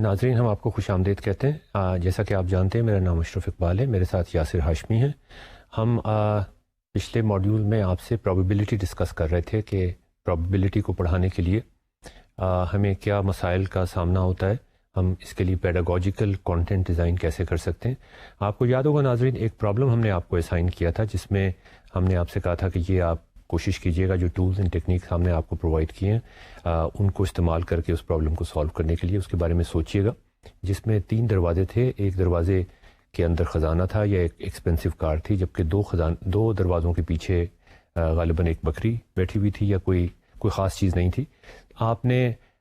ناظرین ہم آپ کو خوش آمدید کہتے ہیں. جیسا کہ آپ جانتے ہیں میرا نام اشرف اقبال ہے, میرے ساتھ یاسر ہاشمی ہیں. ہم پچھلے ماڈیول میں آپ سے پرابیبلٹی ڈسکس کر رہے تھے کہ پرابیبلٹی کو پڑھانے کے لیے ہمیں کیا مسائل کا سامنا ہوتا ہے, ہم اس کے لیے پیڈاگوجیکل کانٹینٹ ڈیزائن کیسے کر سکتے ہیں. آپ کو یاد ہوگا ناظرین ایک پرابلم ہم نے آپ کو اسائن کیا تھا جس میں ہم نے آپ سے کہا تھا کہ یہ آپ کوشش کیجیے گا جو ٹولز اینڈ ٹیکنیکس ہم نے آپ کو پرووائڈ کیے ہیں ان کو استعمال کر کے اس پرابلم کو سالو کرنے کے لیے اس کے بارے میں سوچیے گا, جس میں 3 دروازے تھے. ایک دروازے کے اندر خزانہ تھا یا ایک ایکسپینسو کار تھی, جبکہ 2 دروازوں کے پیچھے غالباً ایک بکری بیٹھی ہوئی تھی یا کوئی خاص چیز نہیں تھی. آپ نے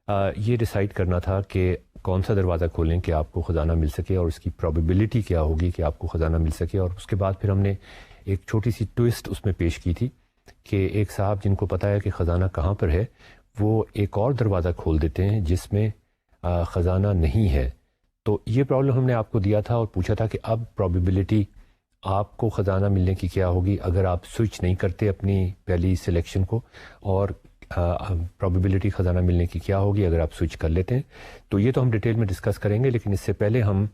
یہ ڈیسائیڈ کرنا تھا کہ کون سا دروازہ کھولیں کہ آپ کو خزانہ مل سکے اور اس کی پرابیبلٹی کیا ہوگی کہ آپ کو خزانہ مل سکے. اور اس کے بعد پھر ہم نے ایک چھوٹی سی ٹوئسٹ اس میں پیش کی تھی کہ ایک صاحب جن کو پتہ ہے کہ خزانہ کہاں پر ہے وہ ایک اور دروازہ کھول دیتے ہیں جس میں خزانہ نہیں ہے. تو یہ پرابلم ہم نے آپ کو دیا تھا اور پوچھا تھا کہ اب پرابیبلٹی آپ کو خزانہ ملنے کی کیا ہوگی اگر آپ سوئچ نہیں کرتے اپنی پہلی سلیکشن کو, اور پرابیبلٹی خزانہ ملنے کی کیا ہوگی اگر آپ سوئچ کر لیتے ہیں. تو یہ تو ہم ڈیٹیل میں ڈسکس کریں گے, لیکن اس سے پہلے ہم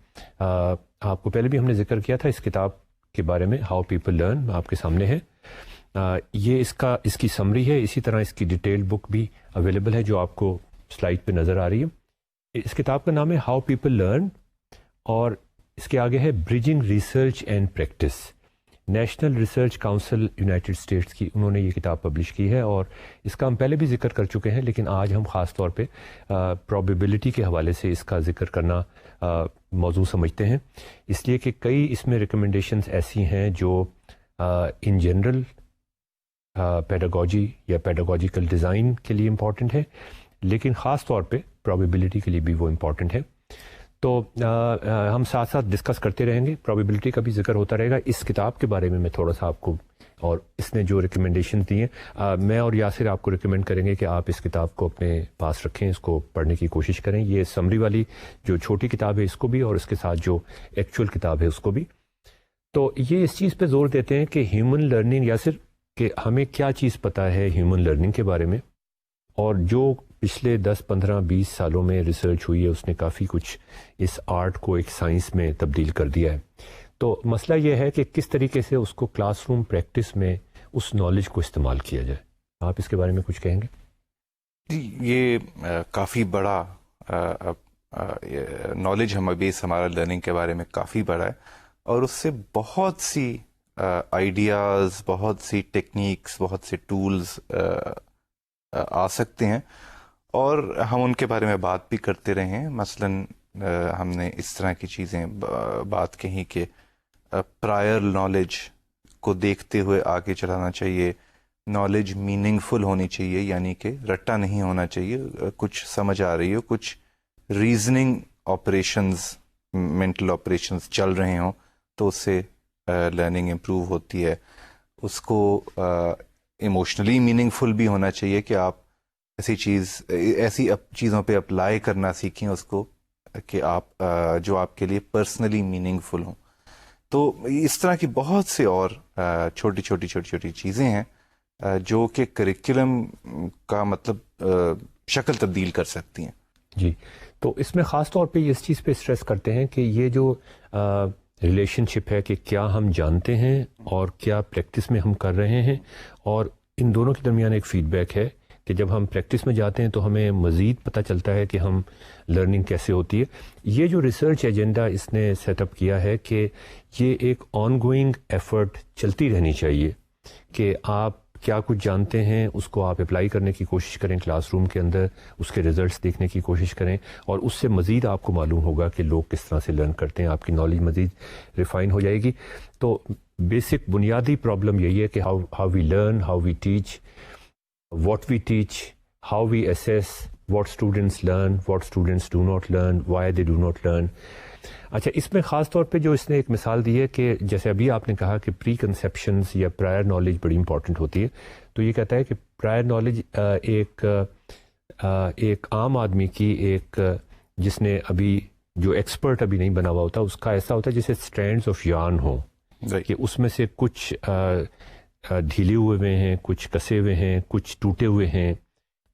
آپ کو پہلے بھی ہم نے ذکر کیا تھا اس کتاب کے بارے میں, ہاؤ پیپل لرن, آپ کے سامنے ہے. یہ اس کی سمری ہے, اسی طرح اس کی ڈیٹیل بک بھی اویلیبل ہے جو آپ کو سلائڈ پہ نظر آ رہی ہے. اس کتاب کا نام ہے ہاؤ پیپل لرن اور اس کے آگے ہے bridging research and practice. National research council United States کی انہوں نے یہ کتاب پبلش کی ہے اور اس کا ہم پہلے بھی ذکر کر چکے ہیں, لیکن آج ہم خاص طور پہ پرابیبلٹی کے حوالے سے اس کا ذکر کرنا موضوع سمجھتے ہیں, اس لیے کہ کئی اس میں ریکمنڈیشنز ایسی ہیں جو ان جنرل پیڈاگوجی یا پیڈاگوجیکل ڈیزائن کے لیے امپورٹنٹ ہے, لیکن خاص طور پہ پرابیبلٹی کے لیے بھی وہ امپورٹنٹ ہے. تو ہم ساتھ ساتھ ڈسکس کرتے رہیں گے, پرابیبلٹی کا بھی ذکر ہوتا رہے گا. اس کتاب کے بارے میں تھوڑا سا آپ کو, اور اس نے جو ریکمنڈیشن دی ہیں میں اور یاسر آپ کو ریکمینڈ کریں گے کہ آپ اس کتاب کو اپنے پاس رکھیں, اس کو پڑھنے کی کوشش کریں. یہ سمری والی جو چھوٹی کتاب ہے اس کو بھی, اور اس کے ساتھ جو ایکچوئل کتاب ہے اس کو بھی. تو یہ اس چیز پہ زور دیتے ہیں کہ ہیومن لرننگ, یاسر کہ ہمیں کیا چیز پتہ ہے ہیومن لرننگ کے بارے میں, اور جو پچھلے 10 15 20 سالوں میں ریسرچ ہوئی ہے اس نے کافی کچھ اس آرٹ کو ایک سائنس میں تبدیل کر دیا ہے. تو مسئلہ یہ ہے کہ کس طریقے سے اس کو کلاس روم پریکٹس میں اس نالج کو استعمال کیا جائے. آپ اس کے بارے میں کچھ کہیں گے؟ جی, یہ کافی بڑا نالج ہم ابھی ہمارا لرننگ کے بارے میں کافی بڑا ہے, اور اس سے بہت سی آئیڈیاز, بہت سی ٹیکنیکس, بہت سے ٹولز آ سکتے ہیں, اور ہم ان کے بارے میں بات بھی کرتے رہے ہیں. مثلاً ہم نے اس طرح کی چیزیں بات کہیں کہ پرائر نالج کو دیکھتے ہوئے آگے چلانا چاہیے, نالج میننگ فل ہونی چاہیے, یعنی کہ رٹا نہیں ہونا چاہیے, کچھ سمجھ آ رہی ہو, کچھ ریزننگ آپریشنز, مینٹل آپریشنز چل رہے ہوں تو اس سے لرننگ امپروو ہوتی ہے. اس کو ایموشنلی میننگ فل بھی ہونا چاہیے کہ آپ ایسی چیزوں پہ اپلائی کرنا سیکھیں اس کو کہ آپ جو آپ کے لیے پرسنلی میننگ فل ہوں. تو اس طرح کی بہت سے اور چھوٹی چیزیں ہیں جو کہ کریکولم کا مطلب شکل تبدیل کر سکتی ہیں. جی, تو اس میں خاص طور پہ اس چیز پہ اسٹریس کرتے ہیں کہ یہ جو ریلیشن شپ ہے کہ کیا ہم جانتے ہیں اور کیا پریکٹس میں ہم کر رہے ہیں, اور ان دونوں کے درمیان ایک فیڈ بیک ہے کہ جب ہم پریکٹس میں جاتے ہیں تو ہمیں مزید پتہ چلتا ہے کہ ہم لرننگ کیسے ہوتی ہے. یہ جو ریسرچ ایجنڈا اس نے سیٹ اپ کیا ہے کہ یہ ایک آن گوئنگ ایفرٹ چلتی رہنی چاہیے کہ آپ کیا کچھ جانتے ہیں اس کو آپ اپلائی کرنے کی کوشش کریں کلاس روم کے اندر, اس کے ریزلٹس دیکھنے کی کوشش کریں, اور اس سے مزید آپ کو معلوم ہوگا کہ لوگ کس طرح سے لرن کرتے ہیں, آپ کی نالج مزید ریفائن ہو جائے گی. تو بیسک بنیادی پرابلم یہی ہے کہ how we learn, how we teach, what we teach, how we assess what students learn, what students do not learn, why they do not learn. اچھا, اس میں خاص طور پہ جو اس نے ایک مثال دی ہے کہ جیسے ابھی آپ نے کہا کہ پری کنسیپشنز یا پرائر نالج بڑی امپورٹنٹ ہوتی ہے, تو یہ کہتا ہے کہ پرائر نالج ایک عام آدمی کی, ایک جس نے ابھی جو ایکسپرٹ ابھی نہیں بنا ہوا ہوتا, اس کا ایسا ہوتا ہے جیسے اسٹرینڈز آف یارن ہوں, کہ اس میں سے کچھ ڈھیلے ہوئے ہیں, کچھ کسے ہوئے ہیں, کچھ ٹوٹے ہوئے ہیں,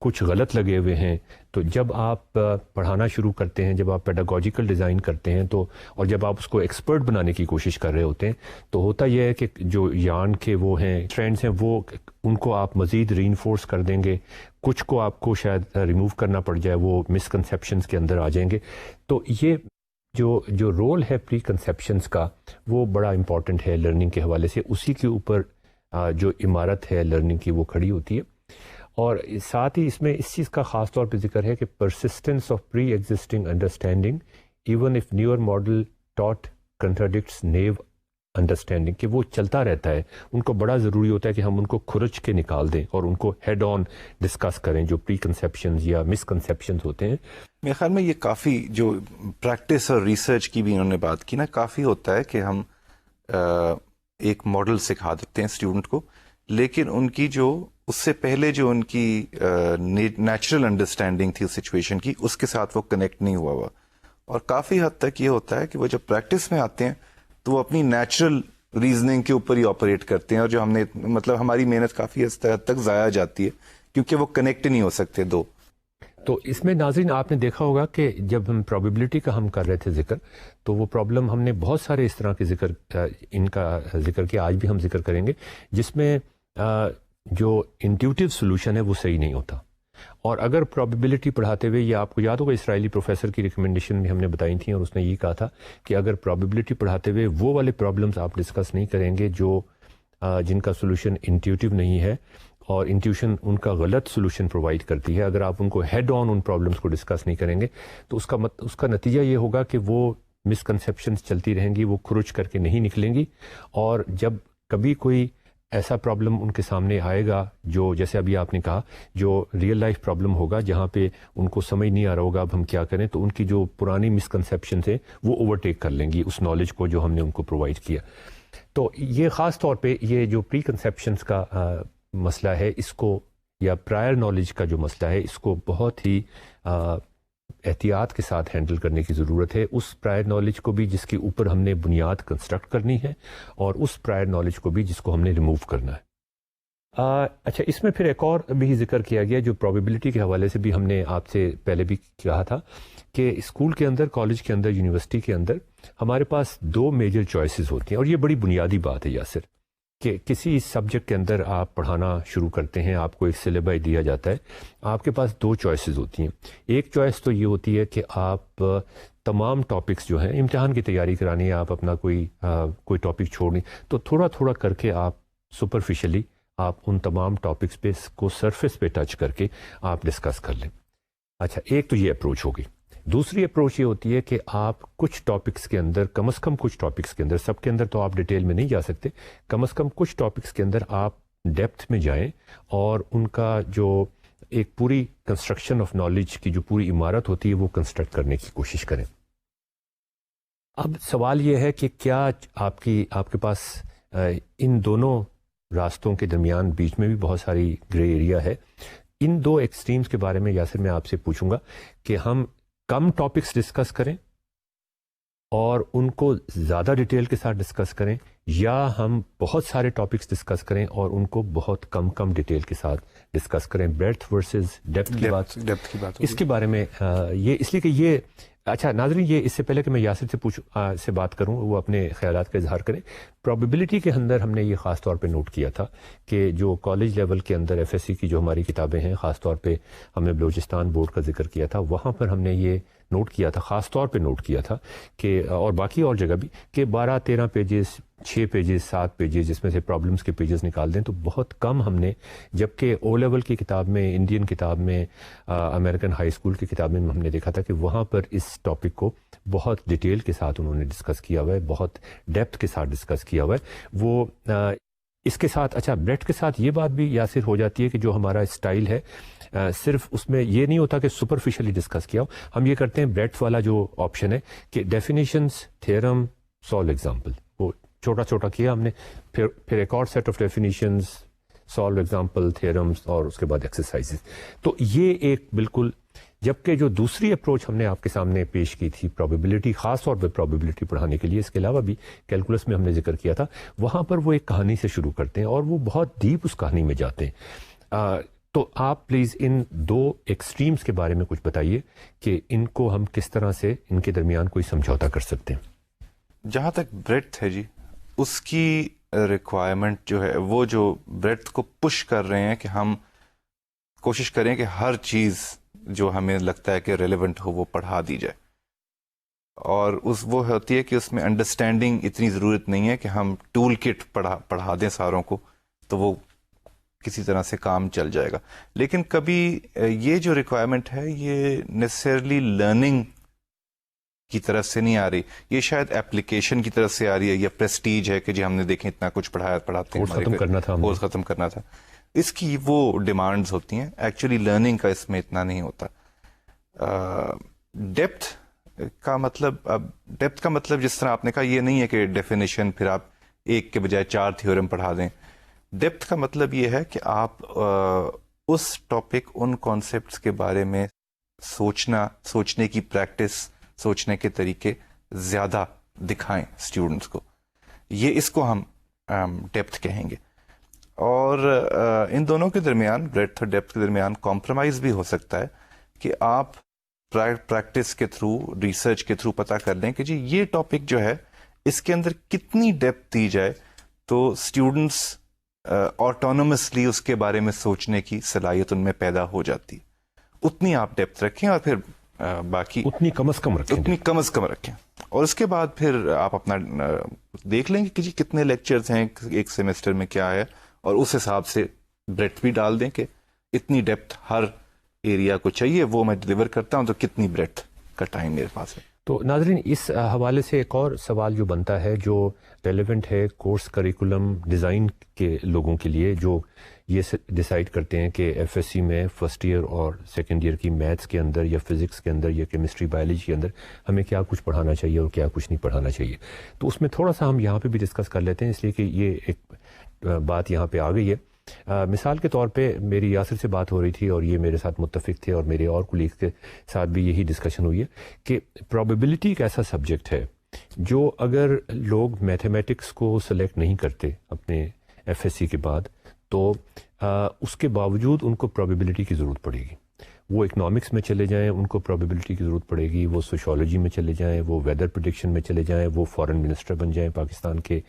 کچھ غلط لگے ہوئے ہیں, تو جب آپ پڑھانا شروع کرتے ہیں، جب آپ پیڈاگوجیکل ڈیزائن کرتے ہیں تو، اور جب آپ اس کو ایکسپرٹ بنانے کی کوشش کر رہے ہوتے ہیں، تو ہوتا یہ ہے کہ جو یارن کے وہ ہیں ٹرینڈز ہیں، وہ ان کو آپ مزید ری انفورس کر دیں گے، کچھ کو آپ کو شاید ریموو کرنا پڑ جائے، وہ مسکنسیپشنز کے اندر آ جائیں گے. تو یہ جو رول ہے پری کنسیپشنز کا، وہ بڑا امپورٹنٹ ہے لرننگ کے حوالے سے. اسی کے اوپر جو عمارت ہے لرننگ کی وہ کھڑی ہوتی ہے. اور ساتھ ہی اس میں اس چیز کا خاص طور پہ ذکر ہے کہ persistence of pre existing understanding even if never model taught contradicts new understanding, کہ وہ چلتا رہتا ہے. ان کو بڑا ضروری ہوتا ہے کہ ہم ان کو کھرچ کے نکال دیں اور ان کو ہیڈ آن ڈسکس کریں، جو پری کنسیپشنز یا مسکنسیپشنز ہوتے ہیں. میرے خیال میں یہ کافی جو پریکٹس اور ریسرچ کی بھی انہوں نے بات کی نا، کافی ہوتا ہے کہ ہم ایک ماڈل سکھا دیتے ہیں اسٹوڈنٹ کو، لیکن ان کی جو اس سے پہلے جو ان کی نیچرل انڈرسٹینڈنگ تھی اس سچویشن کی، اس کے ساتھ وہ کنیکٹ نہیں ہوا. اور کافی حد تک یہ ہوتا ہے کہ وہ جب پریکٹس میں آتے ہیں تو وہ اپنی نیچرل ریزننگ کے اوپر ہی آپریٹ کرتے ہیں، اور جو ہم نے مطلب ہماری محنت کافی حد تک ضائع جاتی ہے کیونکہ وہ کنیکٹ نہیں ہو سکتے دو. تو اس میں ناظرین آپ نے دیکھا ہوگا کہ جب ہم پرابیبلٹی کا ہم کر رہے تھے ذکر، تو وہ پرابلم ہم نے بہت سارے اس طرح کے ان کا ذکر کیا، آج بھی ہم ذکر کریں گے، جس میں جو انٹیوٹیو سولوشن ہے وہ صحیح نہیں ہوتا. اور اگر پرابیبلٹی پڑھاتے ہوئے، یہ آپ کو یاد ہوگا اسرائیلی پروفیسر کی ریکمنڈیشن بھی ہم نے بتائی تھیں، اور اس نے یہ کہا تھا کہ اگر پرابیبلٹی پڑھاتے ہوئے وہ والے پرابلمس آپ ڈسکس نہیں کریں گے جو جن کا سولوشن انٹیوٹیو نہیں ہے، اور انٹیوشن ان کا غلط سولوشن پرووائڈ کرتی ہے، اگر آپ ان کو ہیڈ آن ان پرابلمس کو ڈسکس نہیں کریں گے تو اس کا نتیجہ یہ ہوگا کہ وہ مسکنسیپشنز چلتی رہیں گی، وہ کھرچ کر کے نہیں نکلیں گی. اور جب کبھی کوئی ایسا پرابلم ان کے سامنے آئے گا جو جیسے ابھی آپ نے کہا جو ریئل لائف پرابلم ہوگا، جہاں پہ ان کو سمجھ نہیں آ رہا ہوگا اب ہم کیا کریں، تو ان کی جو پرانی مسکنسیپشنز ہیں وہ اوورٹیک کر لیں گی اس نالج کو جو ہم نے ان کو پرووائڈ کیا. تو یہ خاص طور پہ یہ جو پری کنسیپشنز کا مسئلہ ہے، اس کو، یا پرائر نالج کا جو مسئلہ ہے، اس کو بہت ہی احتیاط کے ساتھ ہینڈل کرنے کی ضرورت ہے. اس پرائر نالج کو بھی جس کے اوپر ہم نے بنیاد کنسٹرکٹ کرنی ہے، اور اس پرائر نالج کو بھی جس کو ہم نے ریموو کرنا ہے. اچھا، اس میں پھر ایک اور بھی ذکر کیا گیا جو پرابیبلٹی کے حوالے سے بھی ہم نے آپ سے پہلے بھی کہا تھا کہ اسکول کے اندر، کالج کے اندر، یونیورسٹی کے اندر ہمارے پاس دو میجر چوائسیز ہوتی ہیں. اور یہ بڑی بنیادی بات ہے یاسر، کہ کسی سبجیکٹ کے اندر آپ پڑھانا شروع کرتے ہیں، آپ کو ایک سلیبس دیا جاتا ہے، آپ کے پاس دو چوائسیز ہوتی ہیں. ایک چوائس تو یہ ہوتی ہے کہ آپ تمام ٹاپکس جو ہیں، امتحان کی تیاری کرانی ہے، آپ اپنا کوئی ٹاپک چھوڑنی، تو تھوڑا تھوڑا کر کے آپ سپرفیشلی آپ ان تمام ٹاپکس پہ کو سرفیس پہ ٹچ کر کے آپ ڈسکس کر لیں. اچھا، ایک تو یہ اپروچ ہوگی. دوسری اپروچ یہ ہوتی ہے کہ آپ کچھ ٹاپکس کے اندر، کم از کم کچھ ٹاپکس کے اندر، سب کے اندر تو آپ ڈیٹیل میں نہیں جا سکتے، کم از کم کچھ ٹاپکس کے اندر آپ ڈیپتھ میں جائیں اور ان کا جو ایک پوری کنسٹرکشن آف نالج کی جو پوری عمارت ہوتی ہے وہ کنسٹرکٹ کرنے کی کوشش کریں. اب سوال یہ ہے کہ کیا آپ کے پاس ان دونوں راستوں کے درمیان بیچ میں بھی بہت ساری گرے ایریا ہے. ان دو ایکسٹریمز کے بارے میں یاسر میں آپ سے پوچھوں گا کہ ہم کم ٹاپکس ڈسکس کریں اور ان کو زیادہ ڈیٹیل کے ساتھ ڈسکس کریں، یا ہم بہت سارے ٹاپکس ڈسکس کریں اور ان کو بہت کم ڈیٹیل کے ساتھ ڈسکس کریں. بریڈتھ ورسز ڈیپتھ کی بات اس کے بارے میں یہ اس لیے کہ یہ اچھا ناظرین، یہ اس سے پہلے کہ میں یاسر سے بات کروں، وہ اپنے خیالات کا اظہار کریں. پرابیبلٹی کے اندر ہم نے یہ خاص طور پہ نوٹ کیا تھا کہ جو کالج لیول کے اندر ایف ایس سی کی جو ہماری کتابیں ہیں، خاص طور پہ ہم نے بلوچستان بورڈ کا ذکر کیا تھا، وہاں پر ہم نے یہ نوٹ کیا تھا، خاص طور پہ نوٹ کیا تھا کہ، اور باقی اور جگہ بھی، کہ 12-13 پیجز، 6 پیجز، 7 پیجز، جس میں سے پرابلمس کے پیجز نکال دیں تو بہت کم ہم نے، جبکہ او لیول کی کتاب میں، انڈین کتاب میں، امریکن ہائی اسکول کی کتاب میں ہم نے دیکھا تھا کہ وہاں پر اس ٹاپک کو بہت ڈیٹیل کے ساتھ انہوں نے ڈسکس کیا ہوا ہے، بہت ڈیپتھ کے ساتھ ڈسکس کیا ہوا ہے. وہ اس کے ساتھ اچھا بریڈتھ کے ساتھ یہ بات بھی یاسر ہو جاتی ہے کہ جو ہمارا اسٹائل ہے، صرف اس میں یہ نہیں ہوتا کہ سپرفیشلی ڈسکس کیا ہو، ہم یہ کرتے ہیں بریڈتھ والا جو آپشن ہے کہ ڈیفینیشنز، تھیورم، سالو ایگزامپل، وہ چھوٹا چھوٹا کیا ہم نے، پھر ایک اور set of definitions, solve example, theorems, اور اس کے بعد ایکسرسائزز. تو یہ ایک بالکل، جبکہ جو دوسری اپروچ ہم نے آپ کے سامنے پیش کی تھی پرابیبلٹی، خاص طور پہ پرابیبلٹی پڑھانے کے لیے، اس کے علاوہ بھی کیلکولس میں ہم نے ذکر کیا تھا، وہاں پر وہ ایک کہانی سے شروع کرتے ہیں اور وہ بہت ڈیپ اس کہانی میں جاتے ہیں. تو آپ پلیز ان دو ایکسٹریمز کے بارے میں کچھ بتائیے کہ ان کو ہم کس طرح سے ان کے درمیان کوئی سمجھوتا کر سکتے ہیں. جہاں تک بریڈتھ ہے جی، اس کی ریکوائرمنٹ جو ہے وہ جو بریڈتھ کو پش کر رہے ہیں کہ ہم کوشش کریں کہ ہر چیز جو ہمیں لگتا ہے کہ ریلیونٹ ہو وہ پڑھا دی جائے، اور وہ ہوتی ہے کہ اس میں انڈرسٹینڈنگ اتنی ضرورت نہیں ہے کہ ہم ٹول کٹ پڑھا دیں ساروں کو تو وہ کسی طرح سے کام چل جائے گا. لیکن کبھی یہ جو ریکوائرمنٹ ہے یہ نیسسرلی لرننگ کی طرف سے نہیں آ رہی، یہ شاید اپلیکیشن کی طرف سے آ رہی ہے، یا پریسٹیج ہے کہ جی ہم نے دیکھیں اتنا کچھ پڑھاتے ہیں، کورس ختم کرنا تھا، اس کی وہ ڈیمانڈز ہوتی ہیں. ایکچولی لرننگ کا اس میں اتنا نہیں ہوتا. ڈیپتھ کا مطلب جس طرح آپ نے کہا یہ نہیں ہے کہ ڈیفینیشن پھر آپ ایک کے بجائے 4 تھیورم پڑھا دیں. ڈیپتھ کا مطلب یہ ہے کہ آپ اس ٹاپک، ان کانسیپٹس کے بارے میں سوچنے کی پریکٹس، سوچنے کے طریقے زیادہ دکھائیں اسٹوڈنٹس کو. اس کو ہم ڈیپتھ کہیں گے. اور ان دونوں کے درمیان، بریڈتھ اور ڈیپتھ کے درمیان کمپرومائز بھی ہو سکتا ہے کہ آپ پریکٹس کے تھرو، ریسرچ کے تھرو پتہ کر لیں کہ جی یہ ٹاپک جو ہے اس کے اندر کتنی ڈیپتھ دی جائے تو اسٹوڈنٹس آٹونومسلی اس کے بارے میں سوچنے کی صلاحیت ان میں پیدا ہو جاتی ہے. اتنی آپ ڈیپتھ رکھیں، اور پھر باقی اتنی کم از کم رکھیں، اور اس کے بعد پھر آپ اپنا دیکھ لیں گے کہ جی کتنے لیکچرز ہیں ایک سیمسٹر میں، کیا ہے، اور اس حساب سے بریڈتھ بھی ڈال دیں کہ اتنی ڈیپتھ ہر ایریا کو چاہیے، وہ میں ڈلیور کرتا ہوں تو کتنی بریڈتھ کا ٹائم میرے پاس ہے. تو ناظرین، اس حوالے سے ایک اور سوال جو بنتا ہے، جو ریلیونٹ ہے کورس کریکولم ڈیزائن کے لوگوں کے لیے، جو یہ ڈیسائیڈ کرتے ہیں کہ ایف ایس سی میں فرسٹ ایئر اور سیکنڈ ایئر کی میتھس کے اندر یا فزکس کے اندر یا کیمسٹری بایولوجی کے اندر ہمیں کیا کچھ پڑھانا چاہیے اور کیا کچھ نہیں پڑھانا چاہیے. تو اس میں تھوڑا سا ہم یہاں پہ بھی ڈسکس کر لیتے ہیں، اس لیے کہ یہ ایک بات یہاں پہ آ گئی ہے. مثال کے طور پہ میری یاسر سے بات ہو رہی تھی، اور یہ میرے ساتھ متفق تھے، اور میرے اور کولیگس کے ساتھ بھی یہی ڈسکشن ہوئی ہے کہ پرابیبلٹی ایک ایسا سبجیکٹ ہے جو اگر لوگ میتھمیٹکس کو سلیکٹ نہیں کرتے اپنے ایف ایس سی کے بعد، تو اس کے باوجود ان کو پرابیبلٹی کی ضرورت پڑے گی. وہ اکنامکس میں چلے جائیں ان کو پرابیبلٹی کی ضرورت پڑے گی، وہ سوشولوجی میں چلے جائیں، وہ ویدر پریڈکشن میں چلے جائیں، وہ فارن منسٹر بن جائیں پاکستان کے،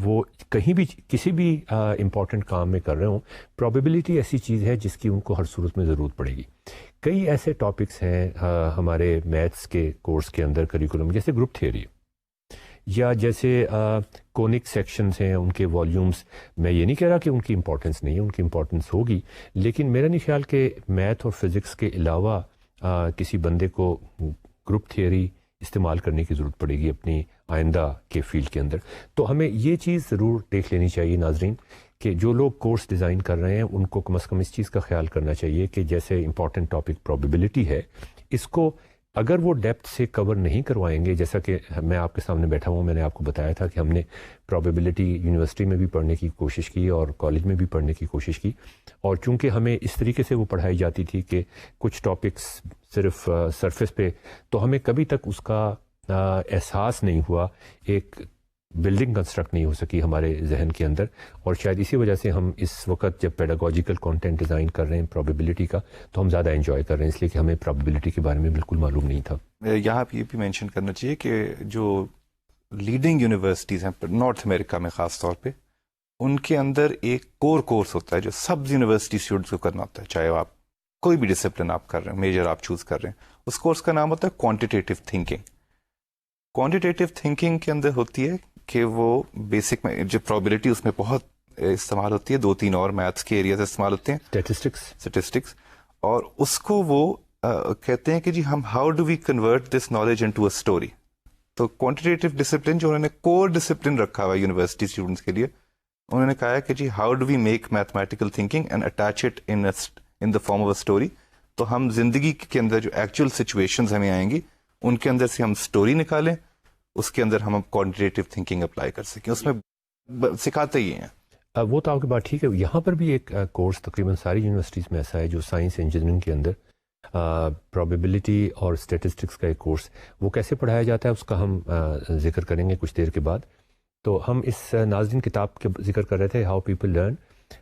وہ کہیں بھی کسی بھی امپورٹنٹ کام میں کر رہے ہوں، پرابیبلٹی ایسی چیز ہے جس کی ان کو ہر صورت میں ضرورت پڑے گی. کئی ایسے ٹاپکس ہیں ہمارے میتھس کے کورس کے اندر کریکولم، جیسے گروپ تھیوری، یا جیسے کونک سیکشنز ہیں، ان کے والیومز. میں یہ نہیں کہہ رہا کہ ان کی امپورٹنس نہیں ہے، ان کی امپورٹنس ہوگی، لیکن میرا نہیں خیال کہ میتھ اور فزکس کے علاوہ کسی بندے کو گروپ تھیوری استعمال کرنے کی ضرورت پڑے گی اپنی آئندہ کے فیلڈ کے اندر. تو ہمیں یہ چیز ضرور دیکھ لینی چاہیے ناظرین کہ جو لوگ کورس ڈیزائن کر رہے ہیں ان کو کم از کم اس چیز کا خیال کرنا چاہیے کہ جیسے امپورٹنٹ ٹاپک پرابیبلٹی ہے، اس کو اگر وہ ڈیپتھ سے کور نہیں کروائیں گے، جیسا کہ میں آپ کے سامنے بیٹھا ہوں، میں نے آپ کو بتایا تھا کہ ہم نے پرابیبلٹی یونیورسٹی میں بھی پڑھنے کی کوشش کی اور کالج میں بھی پڑھنے کی کوشش کی، اور چونکہ ہمیں اس طریقے سے وہ پڑھائی جاتی تھی کہ کچھ ٹاپکس صرف سرفیس پہ، تو ہمیں کبھی تک اس کا احساس نہیں ہوا، ایک بلڈنگ کنسٹرکٹ نہیں ہو سکی ہمارے ذہن کے اندر. اور شاید اسی وجہ سے ہم اس وقت جب پیڈاگوجیکل کانٹینٹ ڈیزائن کر رہے ہیں پرابیبلٹی کا، تو ہم زیادہ انجوائے کر رہے ہیں، اس لیے کہ ہمیں پرابیبلٹی کے بارے میں بالکل معلوم نہیں تھا. یہاں پہ یہ بھی مینشن کرنا چاہیے کہ جو لیڈنگ یونیورسٹیز ہیں نارتھ امریکہ میں خاص طور پہ، ان کے اندر ایک کورس ہوتا ہے جو سب یونیورسٹی اسٹوڈنٹس کو کرنا ہوتا ہے، چاہے آپ کوئی بھی ڈسپلن آپ کر رہے ہیں، میجر آپ چوز کر رہے ہیں. اس کورس کا نام ہوتا ہے کوانٹیٹیو تھنکنگ. کوانٹیٹیو تھنکنگ کے اندر ہوتی ہے کہ وہ بیسک میں جو پرابیبلٹی اس میں بہت استعمال ہوتی ہے، 2-3 اور میتھس کے ایریاز استعمال ہوتے ہیں، اسٹیٹسٹکس، اور اس کو وہ کہتے ہیں کہ جی ہم how do we convert this knowledge into a story. تو کوانٹیٹیو ڈسپلن جو انہوں نے کور ڈسپلن رکھا ہوا ہے یونیورسٹی اسٹوڈنٹس کے لیے، انہوں نے کہا ہے کہ جی how do we make mathematical thinking and attach it in the form of a story. تو ہم زندگی کے اندر جو ایکچوئل سچویشنز ہمیں آئیں گی ان کے اندر سے ہم اسٹوری نکالیں، اس کے اندر ہم کوانٹیٹیو تھنکنگ اپلائی کر سکیں. اس میں سکھاتے ہی ہیں. وہ تو آپ کی بات ٹھیک ہے. یہاں پر بھی ایک کورس تقریباً ساری یونیورسٹیز میں ایسا ہے جو سائنس انجینئرنگ کے اندر پرابیبلٹی اور اسٹیٹسٹکس کا ایک کورس، وہ کیسے پڑھایا جاتا ہے اس کا ہم ذکر کریں گے کچھ دیر کے بعد. تو ہم اس ناظرین کتاب کے ذکر کر رہے تھے، ہاؤ پیپل لرن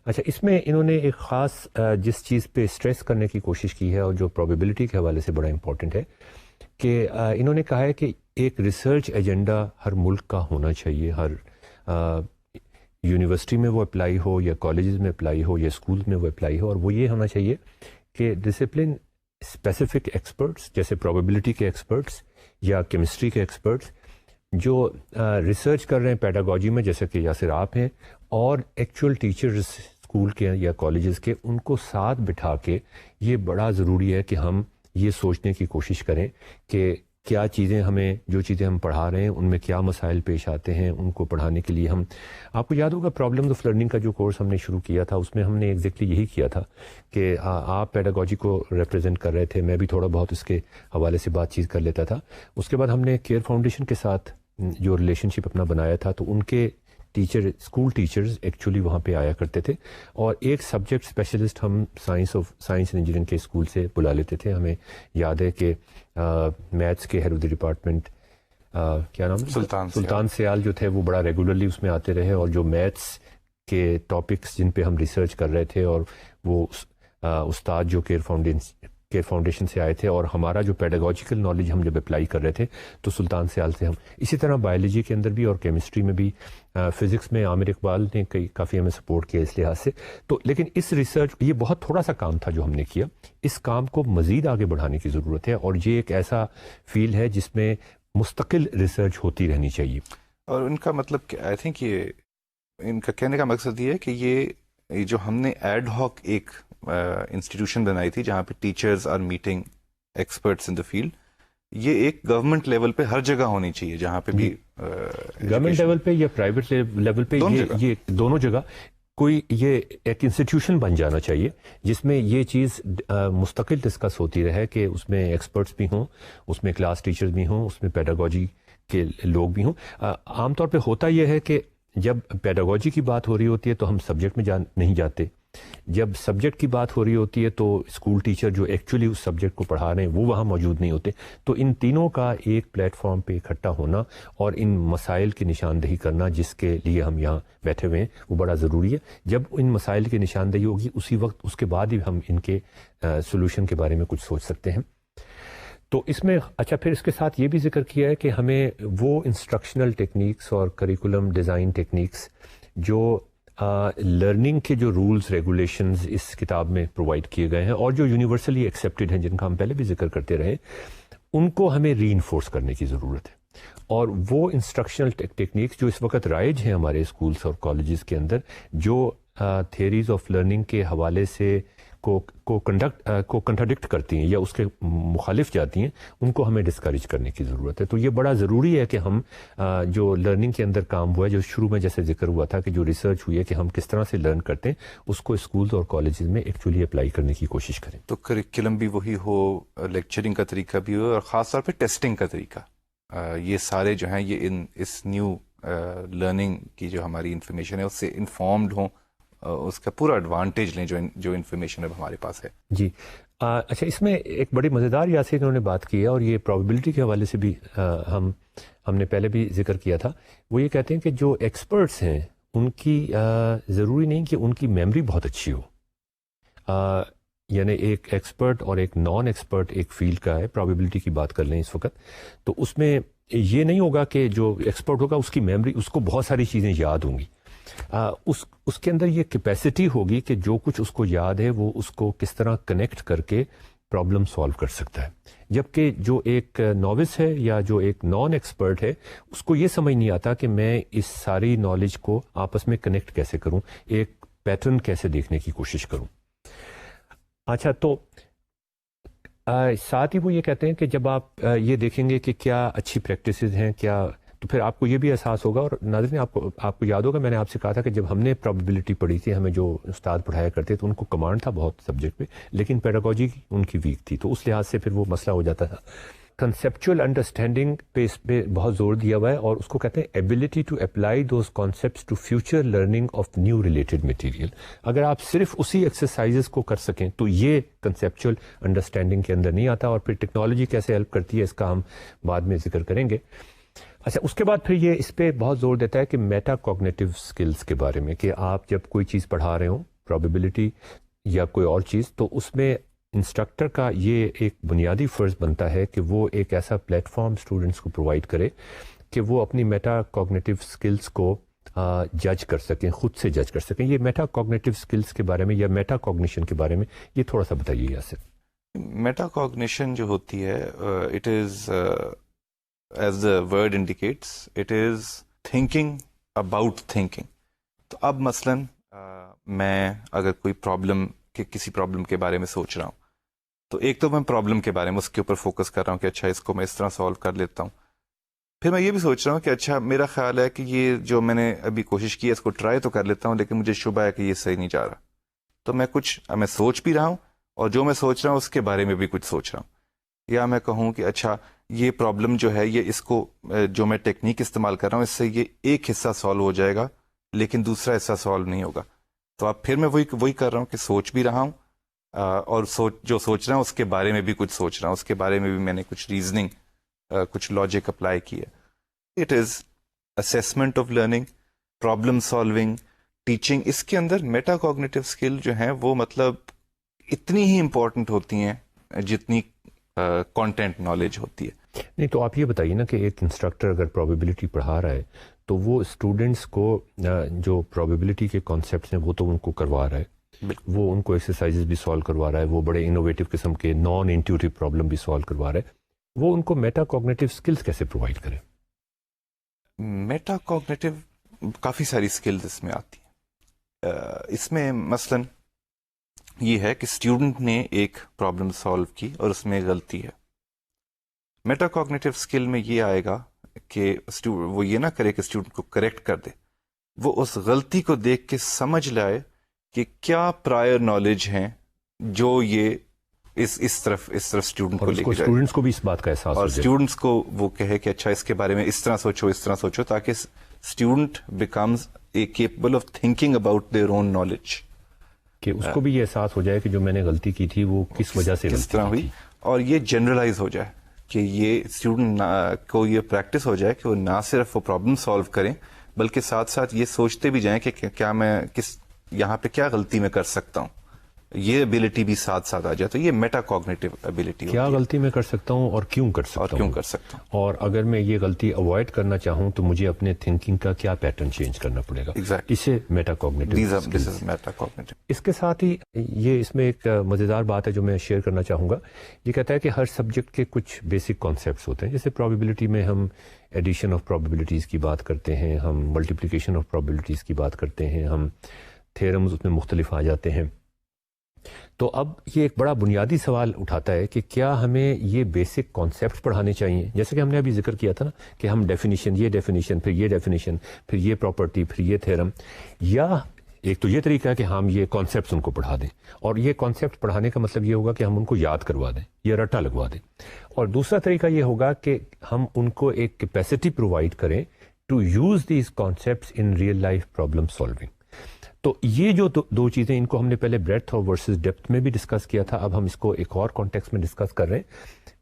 اچھا، اس میں انہوں نے ایک خاص جس چیز پہ اسٹریس کرنے کی کوشش کی ہے اور جو پروبیبلٹی کے حوالے سے بڑا امپورٹنٹ ہے کہ انہوں نے کہا ہے کہ ایک ریسرچ ایجنڈا ہر ملک کا ہونا چاہیے، ہر یونیورسٹی میں وہ اپلائی ہو یا کالجز میں اپلائی ہو یا اسکول میں وہ اپلائی ہو، اور وہ یہ ہونا چاہیے کہ ڈسپلن اسپیسیفک ایکسپرٹس جیسے پروبیبلٹی کے ایکسپرٹس یا کیمسٹری کے ایکسپرٹس جو ریسرچ کر رہے ہیں پیڈاگوجی میں، جیسے کہ یاسر آپ ہیں، اور ایکچوئل ٹیچرز اسکول کے یا کالجز کے، ان کو ساتھ بٹھا کے یہ بڑا ضروری ہے کہ ہم یہ سوچنے کی کوشش کریں کہ کیا چیزیں ہمیں، جو چیزیں ہم پڑھا رہے ہیں ان میں کیا مسائل پیش آتے ہیں، ان کو پڑھانے کے لیے ہم، آپ کو یاد ہوگا پرابلمز آف لرننگ کا جو کورس ہم نے شروع کیا تھا، اس میں ہم نے ایگزیکٹلی یہی کیا تھا کہ آپ پیڈاگوجی کو ریپرزینٹ کر رہے تھے، میں بھی تھوڑا بہت اس کے حوالے سے بات چیت کر لیتا تھا. اس کے بعد ہم نے کیئر فاؤنڈیشن کے ساتھ جو ریلیشن شپ اپنا بنایا تھا، تو ان کے ٹیچر، اسکول ٹیچرز ایکچولی وہاں پہ آیا کرتے تھے، اور ایک سبجیکٹ اسپیشلسٹ ہم سائنس اینڈ انجینئرنگ کے اسکول سے بلا لیتے تھے. ہمیں یاد ہے کہ میتھس کے ہیڈ آف دی ڈپارٹمنٹ کیا نام ہے، سلطان سیال جو تھے، وہ بڑا ریگولرلی اس میں آتے رہے، اور جو میتھس کے ٹاپکس جن پہ ہم ریسرچ کر رہے تھے، اور وہ استاد جو کیئر فاؤنڈیشن سے آئے تھے، اور ہمارا جو پیڈاگوجیکل نالج ہم جب اپلائی کر رہے تھے تو سلطان سیال سے ہم، اسی طرح بایولوجی کے اندر بھی اور کیمسٹری میں بھی، فزکس میں عامر اقبال نے کافی ہمیں سپورٹ کیا اس لحاظ سے. تو لیکن اس ریسرچ، یہ بہت تھوڑا سا کام تھا جو ہم نے کیا، اس کام کو مزید آگے بڑھانے کی ضرورت ہے، اور یہ ایک ایسا فیلڈ ہے جس میں مستقل ریسرچ ہوتی رہنی چاہیے. اور ان کا مطلب کہ آئی تھنک یہ ان کا کہنے کا مقصد یہ ہے کہ یہ جو ہم نے ایڈ ہاک ایک انسٹیٹیوشن بنائی تھی جہاں پہ teachers are meeting experts in the field, یہ ایک گورنمنٹ لیول پہ ہر جگہ ہونی چاہیے، جہاں پہ بھی گورنمنٹ لیول پہ یا پرائیویٹ لیول پہ، یہ دونوں جگہ کوئی یہ ایک انسٹیٹیوشن بن جانا چاہیے جس میں یہ چیز مستقل ڈسکس ہوتی رہے کہ اس میں ایکسپرٹس بھی ہوں، اس میں کلاس ٹیچرز بھی ہوں، اس میں پیڈاگوجی کے لوگ بھی ہوں. عام طور پہ ہوتا یہ ہے کہ جب پیڈاگوجی کی بات ہو رہی ہوتی ہے تو ہم سبجیکٹ میں نہیں جاتے، جب سبجیکٹ کی بات ہو رہی ہوتی ہے تو اسکول ٹیچر جو ایکچولی اس سبجیکٹ کو پڑھا رہے ہیں وہ وہاں موجود نہیں ہوتے. تو ان تینوں کا ایک پلیٹ فارم پہ اکٹھا ہونا اور ان مسائل کی نشاندہی کرنا جس کے لیے ہم یہاں بیٹھے ہوئے ہیں وہ بڑا ضروری ہے. جب ان مسائل کی نشاندہی ہوگی اسی وقت، اس کے بعد ہی ہم ان کے سولوشن کے بارے میں کچھ سوچ سکتے ہیں. تو اس میں اچھا پھر اس کے ساتھ یہ بھی ذکر کیا ہے کہ ہمیں وہ انسٹرکشنل ٹیکنیکس اور کریکولم ڈیزائن ٹیکنیکس جو لرننگ کے جو رولز ریگولیشنز اس کتاب میں پرووائڈ کیے گئے ہیں اور جو یونیورسلی ایکسیپٹیڈ ہیں، جن کا ہم پہلے بھی ذکر کرتے رہے، ان کو ہمیں ری انفورس کرنے کی ضرورت ہے. اور وہ انسٹرکشنل ٹیکنیکس جو اس وقت رائج ہیں ہمارے اسکولس اور کالجز کے اندر، جو تھیریز آف لرننگ کے حوالے سے کو کنٹراڈکٹ کرتی ہیں یا اس کے مخالف جاتی ہیں، ان کو ہمیں ڈسکریج کرنے کی ضرورت ہے. تو یہ بڑا ضروری ہے کہ ہم جو لرننگ کے اندر کام ہوا ہے، جو شروع میں جیسے ذکر ہوا تھا کہ جو ریسرچ ہوئی ہے کہ ہم کس طرح سے لرن کرتے ہیں، اس کو اسکولز اور کالجز میں ایکچولی اپلائی کرنے کی کوشش کریں. تو کریکولم بھی وہی ہو، لیکچرنگ کا طریقہ بھی ہو، اور خاص طور پہ ٹیسٹنگ کا طریقہ، یہ سارے جو ہیں یہ اس نیو لرننگ کی جو ہماری انفارمیشن ہے اس سے انفارمڈ ہوں، اس کا پورا ایڈوانٹیج لیں جو انفارمیشن اب ہمارے پاس ہے. جی اچھا، اس میں ایک بڑی مزیدار یاسر انہوں نے بات کی ہے، اور یہ پرابیبلٹی کے حوالے سے بھی ہم نے پہلے بھی ذکر کیا تھا. وہ یہ کہتے ہیں کہ جو ایکسپرٹس ہیں ان کی ضروری نہیں کہ ان کی میموری بہت اچھی ہو. یعنی ایک ایکسپرٹ اور ایک نان ایکسپرٹ ایک فیلڈ کا ہے، پرابیبلٹی کی بات کر لیں اس وقت، تو اس میں یہ نہیں ہوگا کہ جو ایکسپرٹ ہوگا اس کی میموری، اس کو بہت ساری چیزیں یاد ہوں گی. اس کے اندر یہ کیپیسٹی ہوگی کہ جو کچھ اس کو یاد ہے وہ اس کو کس طرح کنیکٹ کر کے پرابلم سالو کر سکتا ہے. جبکہ جو ایک نووس ہے یا جو ایک نان ایکسپرٹ ہے، اس کو یہ سمجھ نہیں آتا کہ میں اس ساری نالج کو آپس میں کنیکٹ کیسے کروں، ایک پیٹرن کیسے دیکھنے کی کوشش کروں. اچھا، تو ساتھ ہی وہ یہ کہتے ہیں کہ جب آپ یہ دیکھیں گے کہ کیا اچھی پریکٹسز ہیں، کیا، تو پھر آپ کو یہ بھی احساس ہوگا. اور ناظرین، آپ کو یاد ہوگا میں نے آپ سے کہا تھا کہ جب ہم نے پرابیبلٹی پڑھی تھی، ہمیں جو استاد پڑھایا کرتے تو ان کو کمانڈ تھا بہت سبجیکٹ پہ، لیکن پیڈاگوجی ان کی ویک تھی، تو اس لحاظ سے پھر وہ مسئلہ ہو جاتا تھا. کنسیپچول انڈرسٹینڈنگ پہ اس پہ بہت زور دیا ہوا ہے، اور اس کو کہتے ہیں ability to apply those concepts to future learning of new related material. اگر آپ صرف اسی ایکسرسائزز کو کر سکیں تو یہ کنسیپچول انڈرسٹینڈنگ کے اندر نہیں آتا. اور پھر ٹیکنالوجی کیسے ہیلپ کرتی ہے اس کا ہم بعد میں ذکر کریں گے. اچھا، اس کے بعد پھر یہ اس پہ بہت زور دیتا ہے کہ میٹا کوگنیٹو سکلز کے بارے میں، کہ آپ جب کوئی چیز پڑھا رہے ہوں، پرابیبلٹی یا کوئی اور چیز، تو اس میں انسٹرکٹر کا یہ ایک بنیادی فرض بنتا ہے کہ وہ ایک ایسا پلیٹ فارم اسٹوڈنٹس کو پرووائڈ کرے کہ وہ اپنی میٹا کوگنیٹو سکلز کو جج کر سکیں، خود سے جج کر سکیں. یہ میٹا کوگنیٹو سکلز کے بارے میں یا میٹا کوگنیشن کے بارے میں یہ تھوڑا سا بتائیے یاسر. میٹا کوگنیشن جو ہوتی ہے it is as the word indicates it is thinking about thinking. تو اب مثلاً میں اگر کوئی پرابلم کسی پرابلم کے بارے میں سوچ رہا ہوں، تو ایک تو میں پرابلم کے بارے میں اس کے اوپر فوکس کر رہا ہوں کہ اچھا اس کو میں اس طرح سالو کر لیتا ہوں. پھر میں یہ بھی سوچ رہا ہوں کہ اچھا میرا خیال ہے کہ یہ جو میں نے ابھی کوشش کی ہے اس کو ٹرائی تو کر لیتا ہوں، لیکن مجھے شبہ ہے کہ یہ صحیح نہیں جا رہا. تو میں سوچ بھی رہا ہوں، اور جو میں سوچ رہا ہوں اس کے بارے میں بھی کچھ سوچ رہا ہوں. یا میں کہوں کہ اچھا یہ پرابلم جو ہے یہ اس کو جو میں ٹیکنیک استعمال کر رہا ہوں اس سے یہ ایک حصہ سالو ہو جائے گا لیکن دوسرا حصہ سالو نہیں ہوگا. تو اب پھر میں وہی کر رہا ہوں کہ سوچ بھی رہا ہوں، اور جو سوچ رہا ہوں اس کے بارے میں بھی کچھ سوچ رہا ہوں، اس کے بارے میں بھی میں نے کچھ ریزننگ کچھ لاجک اپلائی کی ہے. It is assessment of learning, problem solving, teaching. اس کے اندر میٹا کوگنیٹو اسکل جو ہیں وہ مطلب اتنی ہی امپورٹنٹ ہوتی ہیں جتنی کانٹینٹ نالج ہوتی ہے. نہیں تو آپ یہ بتائیے نا کہ ایک انسٹرکٹر اگر پرابیبلٹی پڑھا رہا ہے تو وہ اسٹوڈنٹس کو جو پرابیبلٹی کے کانسیپٹس ہیں وہ تو ان کو کروا رہا ہے، وہ ان کو ایکسرسائزز بھی سالو کروا رہا ہے، وہ بڑے انوویٹو قسم کے نان انٹیوٹیو پرابلم بھی سالو کروا رہا ہے، وہ ان کو میٹا کوگنیٹو اسکلس کیسے پرووائڈ کرے؟ میٹا کوگنیٹو کافی ساری اسکلز اس میں آتی ہیں. اس میں مثلاً یہ ہے کہ اسٹوڈنٹ نے ایک پرابلم سالو کی اور اس میں غلطی ہے. میٹا کوگنیٹو اسکل میں یہ آئے گا کہ وہ یہ نہ کرے کہ اسٹوڈنٹ کو کریکٹ کر دے، وہ اس غلطی کو دیکھ کے سمجھ لائے کہ کیا پرائر نالج ہیں جو یہ اس طرف اسٹوڈنٹ کو لے کے جائے، اسٹوڈنٹس کو بھی اس بات کا احساس اور ہو جائے، اسٹوڈنٹس کو وہ کہے کہ اچھا اس کے بارے میں اس طرح سوچو تاکہ student becomes a capable of thinking about their own knowledge, کہ اس کو بھی یہ احساس ہو جائے کہ جو میں نے غلطی کی تھی وہ کس وجہ سے کس طرح ہوئی، اور یہ جنرلائز ہو جائے کہ یہ اسٹوڈنٹ کو یہ پریکٹس ہو جائے کہ وہ نہ صرف وہ پرابلم سالو کریں بلکہ ساتھ ساتھ یہ سوچتے بھی جائیں کہ کیا میں یہاں پہ کیا غلطی میں کر سکتا ہوں، یہ ابیلٹی بھی ساتھ ساتھ آ جائے. تو یہ میٹا کوگنیٹو ابیلٹی کیا غلطی میں کر سکتا ہوں اور کیوں کر سکتا ہوں، اور اگر میں یہ غلطی اوائڈ کرنا چاہوں تو مجھے اپنے تھنکنگ کا کیا پیٹرن چینج کرنا پڑے گا. اسے میٹا کوگنیٹو. اس کے ساتھ ہی یہ اس میں ایک مزیدار بات ہے جو میں شیئر کرنا چاہوں گا. یہ کہتا ہے کہ ہر سبجیکٹ کے کچھ بیسک کانسیپٹس ہوتے ہیں. جیسے پرابیبلٹی میں ہم ایڈیشن آف پرابیبلٹیز کی بات کرتے ہیں، ہم ملٹیپلیکیشن آف پرابیبلٹیز کی بات کرتے ہیں، ہم تھیرمز اس میں مختلف آ جاتے ہیں. تو اب یہ ایک بڑا بنیادی سوال اٹھاتا ہے کہ کیا ہمیں یہ بیسک کانسیپٹس پڑھانے چاہیے، جیسے کہ ہم نے ابھی ذکر کیا تھا نا کہ ہم یہ ڈیفینیشن پھر یہ پراپرٹی پھر یہ تھیرم، یا ایک تو یہ طریقہ ہے کہ ہم یہ کانسیپٹس ان کو پڑھا دیں، اور یہ کانسیپٹ پڑھانے کا مطلب یہ ہوگا کہ ہم ان کو یاد کروا دیں یا رٹا لگوا دیں. اور دوسرا طریقہ یہ ہوگا کہ ہم ان کو ایک کیپیسٹی پرووائڈ کریں to use these concepts in real life problem solving. تو یہ جو دو چیزیں، ان کو ہم نے پہلے بریڈتھ اور ورسز ڈیپتھ میں بھی ڈسکس کیا تھا، اب ہم اس کو ایک اور کانٹیکس میں ڈسکس کر رہے ہیں.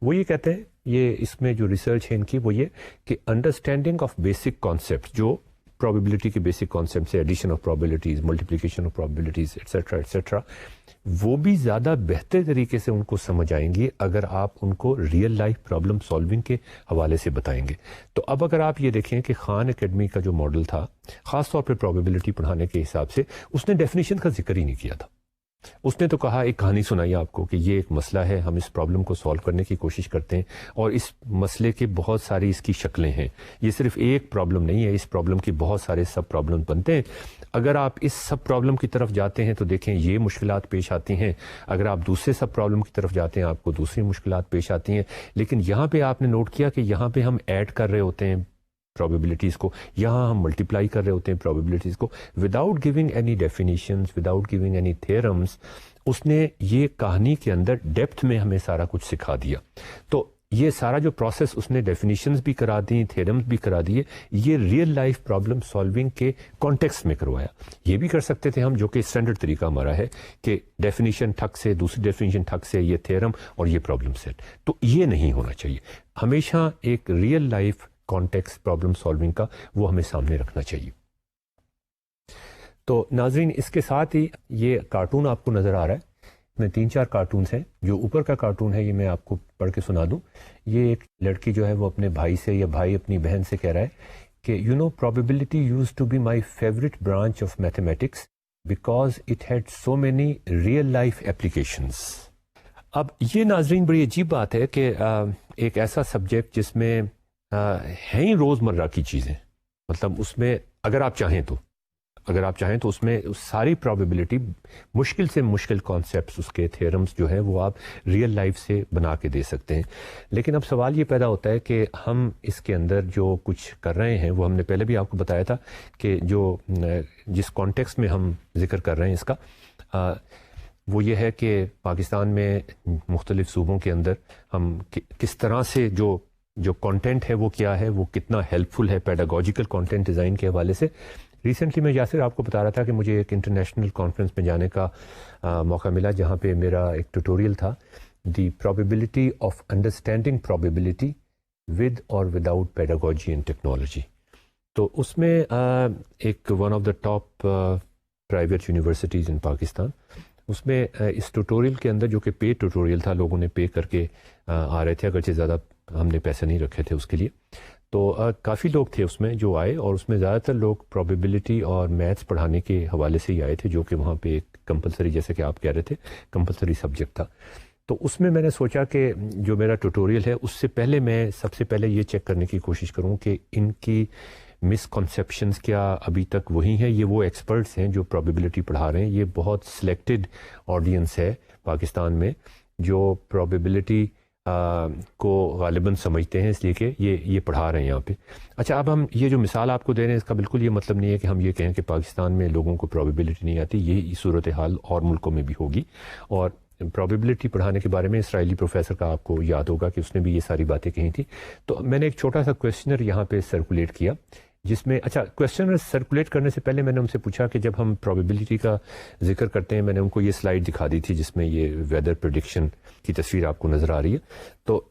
وہ یہ کہتے ہیں، یہ اس میں جو ریسرچ ہے ان کی وہ یہ کہ انڈرسٹینڈنگ آف بیسک کانسیپٹ، جو پرابیبلٹی کے بیسک کانسیپٹس ہے، addition of probabilities, multiplication of probabilities et cetera, وہ بھی زیادہ بہتر طریقے سے ان کو سمجھ آئیں گی اگر آپ ان کو ریئل لائف پرابلم سالونگ کے حوالے سے بتائیں گے. تو اب اگر آپ یہ دیکھیں کہ خان اکیڈمی کا جو ماڈل تھا خاص طور پہ پرابیبلٹی پڑھانے کے حساب سے، اس نے ڈیفینیشن کا ذکر ہی نہیں کیا تھا. اس نے تو کہا، ایک کہانی سنائی آپ کو کہ یہ ایک مسئلہ ہے، ہم اس پرابلم کو سالو کرنے کی کوشش کرتے ہیں اور اس مسئلے کے بہت ساری اس کی شکلیں ہیں، یہ صرف ایک پرابلم نہیں ہے، اس پرابلم کی بہت سارے سب پرابلم بنتے ہیں. اگر آپ اس سب پرابلم کی طرف جاتے ہیں تو دیکھیں یہ مشکلات پیش آتی ہیں، اگر آپ دوسرے سب پرابلم کی طرف جاتے ہیں آپ کو دوسری مشکلات پیش آتی ہیں. لیکن یہاں پہ آپ نے نوٹ کیا کہ یہاں پہ ہم ایڈ کر رہے ہوتے ہیں پرابیبلٹیز کو، یہاں ہم ملٹیپلائی کر رہے ہوتے ہیں پرابیبلٹیز کو without giving any definitions, without giving any theorems. اس نے یہ کہانی کے اندر ڈیپتھ میں ہمیں سارا کچھ سکھا دیا. تو یہ سارا جو پروسیس اس نے ڈیفینیشنز بھی کرا دی، تھیرمز بھی کرا دیے، یہ ریئل لائف پرابلم سالونگ کے کانٹیکسٹ میں کروایا. یہ بھی کر سکتے تھے ہم، جو کہ اسٹینڈرڈ طریقہ ہمارا ہے کہ ڈیفینیشن ٹھک سے، دوسری ڈیفینیشن ٹھک سے، یہ تھیرم اور یہ پرابلم سیٹ. تو یہ نہیں ہونا چاہیے. ہمیشہ ایک real life context problem solving کا وہ ہمیں سامنے رکھنا چاہیے. تو ناظرین اس کے ساتھ ہی یہ کارٹون آپ کو نظر آ رہا ہے, میں 3-4 کارٹونز ہیں. جو اوپر کا کارٹون ہے یہ میں آپ کو پڑھ کے سنا دوں. یہ ایک لڑکی جو ہے وہ اپنے بھائی سے یا بھائی اپنی بہن سے کہہ رہا ہے کہ you know probability used to be my favorite branch of mathematics because it had so many real life applications. اب یہ ناظرین بڑی عجیب بات ہے کہ ایک ایسا سبجیکٹ جس میں ہیں ہی روزمرہ کی چیزیں, مطلب اس میں اگر آپ چاہیں تو اس میں ساری پرابیبلٹی مشکل سے مشکل کانسیپٹس اس کے تھیورمز جو ہیں وہ آپ ریئل لائف سے بنا کے دے سکتے ہیں. لیکن اب سوال یہ پیدا ہوتا ہے کہ ہم اس کے اندر جو کچھ کر رہے ہیں وہ ہم نے پہلے بھی آپ کو بتایا تھا کہ جو جس کانٹیکسٹ میں ہم ذکر کر رہے ہیں اس کا وہ یہ ہے کہ پاکستان میں مختلف صوبوں کے اندر ہم کس طرح سے جو کانٹینٹ ہے وہ کیا ہے, وہ کتنا ہیلپ فل ہے پیڈاگوجیکل کانٹینٹ ڈیزائن کے حوالے سے. ریسنٹلی میں یاسر آپ کو بتا رہا تھا کہ مجھے ایک انٹرنیشنل کانفرنس میں جانے کا موقع ملا جہاں پہ میرا ایک ٹیوٹوریل تھا, the probability of understanding probability with اور وداؤٹ پیڈاگوجی اینڈ ٹیکنالوجی. تو اس میں ایک one of the top private universities in Pakistan, اس میں اس ٹیوٹوریل کے اندر جو کہ پے ٹیوٹوریل تھا, لوگوں نے پے کر کے آ رہے تھے, اگرچہ زیادہ ہم نے پیسے نہیں رکھے تھے اس کے لیے. تو کافی لوگ تھے اس میں جو آئے, اور اس میں زیادہ تر لوگ پرابیبلٹی اور میتھس پڑھانے کے حوالے سے ہی آئے تھے, جو کہ وہاں پہ ایک کمپلسری, جیسے کہ آپ کہہ رہے تھے, کمپلسری سبجیکٹ تھا. تو اس میں نے سوچا کہ جو میرا ٹیوٹوریل ہے اس سے پہلے میں سب سے پہلے یہ چیک کرنے کی کوشش کروں کہ ان کی مسکنسیپشنز کیا ابھی تک وہی ہیں. یہ وہ ایکسپرٹس ہیں جو پرابیبلٹی پڑھا رہے ہیں, یہ بہت سلیکٹڈ آڈینس ہے پاکستان میں جو پرابیبلٹی کو غالباً سمجھتے ہیں, اس لیے کہ یہ پڑھا رہے ہیں یہاں پہ. اچھا, اب ہم یہ جو مثال آپ کو دے رہے ہیں اس کا بالکل یہ مطلب نہیں ہے کہ ہم یہ کہیں کہ پاکستان میں لوگوں کو پرابیبلٹی نہیں آتی. یہی صورتحال اور ملکوں میں بھی ہوگی. اور پرابیبلٹی پڑھانے کے بارے میں اسرائیلی پروفیسر کا آپ کو یاد ہوگا کہ اس نے بھی یہ ساری باتیں کہی تھی. تو میں نے ایک چھوٹا سا کویسچنر یہاں پہ سرکولیٹ کیا جس میں, اچھا کویسچنر سرکولیٹ کرنے سے پہلے میں نے ان سے پوچھا کہ جب ہم پرابیبلٹی کا ذکر کرتے ہیں, میں نے ان کو یہ سلائیڈ دکھا دی تھی جس میں یہ ویدر پریڈکشن کی تصویر آپ کو نظر آ رہی ہے. تو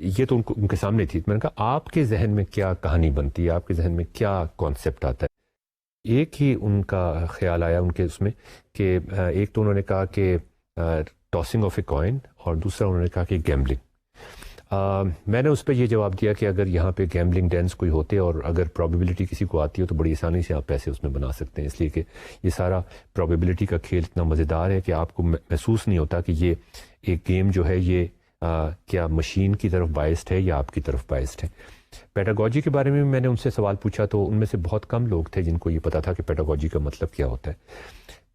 یہ تو ان کے سامنے تھی. میں نے کہا آپ کے ذہن میں کیا کہانی بنتی ہے, آپ کے ذہن میں کیا کانسیپٹ آتا ہے. ایک ہی ان کا خیال آیا ان کے اس میں کہ ایک تو انہوں نے کہا کہ ٹاسنگ آف اے کوائن, اور دوسرا انہوں نے کہا کہ گیمبلنگ. میں نے اس پہ یہ جواب دیا کہ اگر یہاں پہ گیمبلنگ ڈینس کوئی ہوتے اور اگر پرابیبلٹی کسی کو آتی ہو تو بڑی آسانی سے آپ پیسے اس میں بنا سکتے ہیں, اس لیے کہ یہ سارا پرابیبلٹی کا کھیل اتنا مزیدار ہے کہ آپ کو محسوس نہیں ہوتا کہ یہ ایک گیم جو ہے یہ کیا مشین کی طرف بائسڈ ہے یا آپ کی طرف بائسڈ ہے. پیڈاگوجی کے بارے میں نے ان سے سوال پوچھا تو ان میں سے بہت کم لوگ تھے جن کو یہ پتا تھا کہ پیڈاگوجی کا مطلب کیا ہوتا ہے.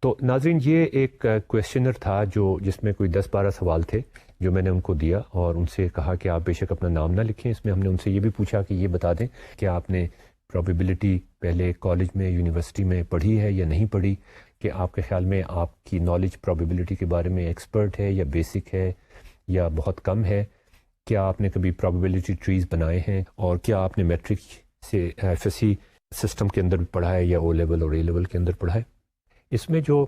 تو ناظرین یہ ایک کویسچنر تھا جس میں کوئی 10-12 سوال تھے جو میں نے ان کو دیا, اور ان سے کہا کہ آپ بے شک اپنا نام نہ لکھیں. اس میں ہم نے ان سے یہ بھی پوچھا کہ یہ بتا دیں کہ آپ نے پرابیبلٹی پہلے کالج میں یونیورسٹی میں پڑھی ہے یا نہیں پڑھی, کہ آپ کے خیال میں آپ کی نالج پرابیبلٹی کے بارے میں ایکسپرٹ ہے یا بیسک ہے یا بہت کم ہے. کیا آپ نے کبھی پرابیبلٹی ٹریز بنائے ہیں, اور کیا آپ نے میٹرک سے ایف ایس سی سسٹم کے اندر پڑھا ہے یا او لیول اور اے لیول کے اندر پڑھا ہے. اس میں جو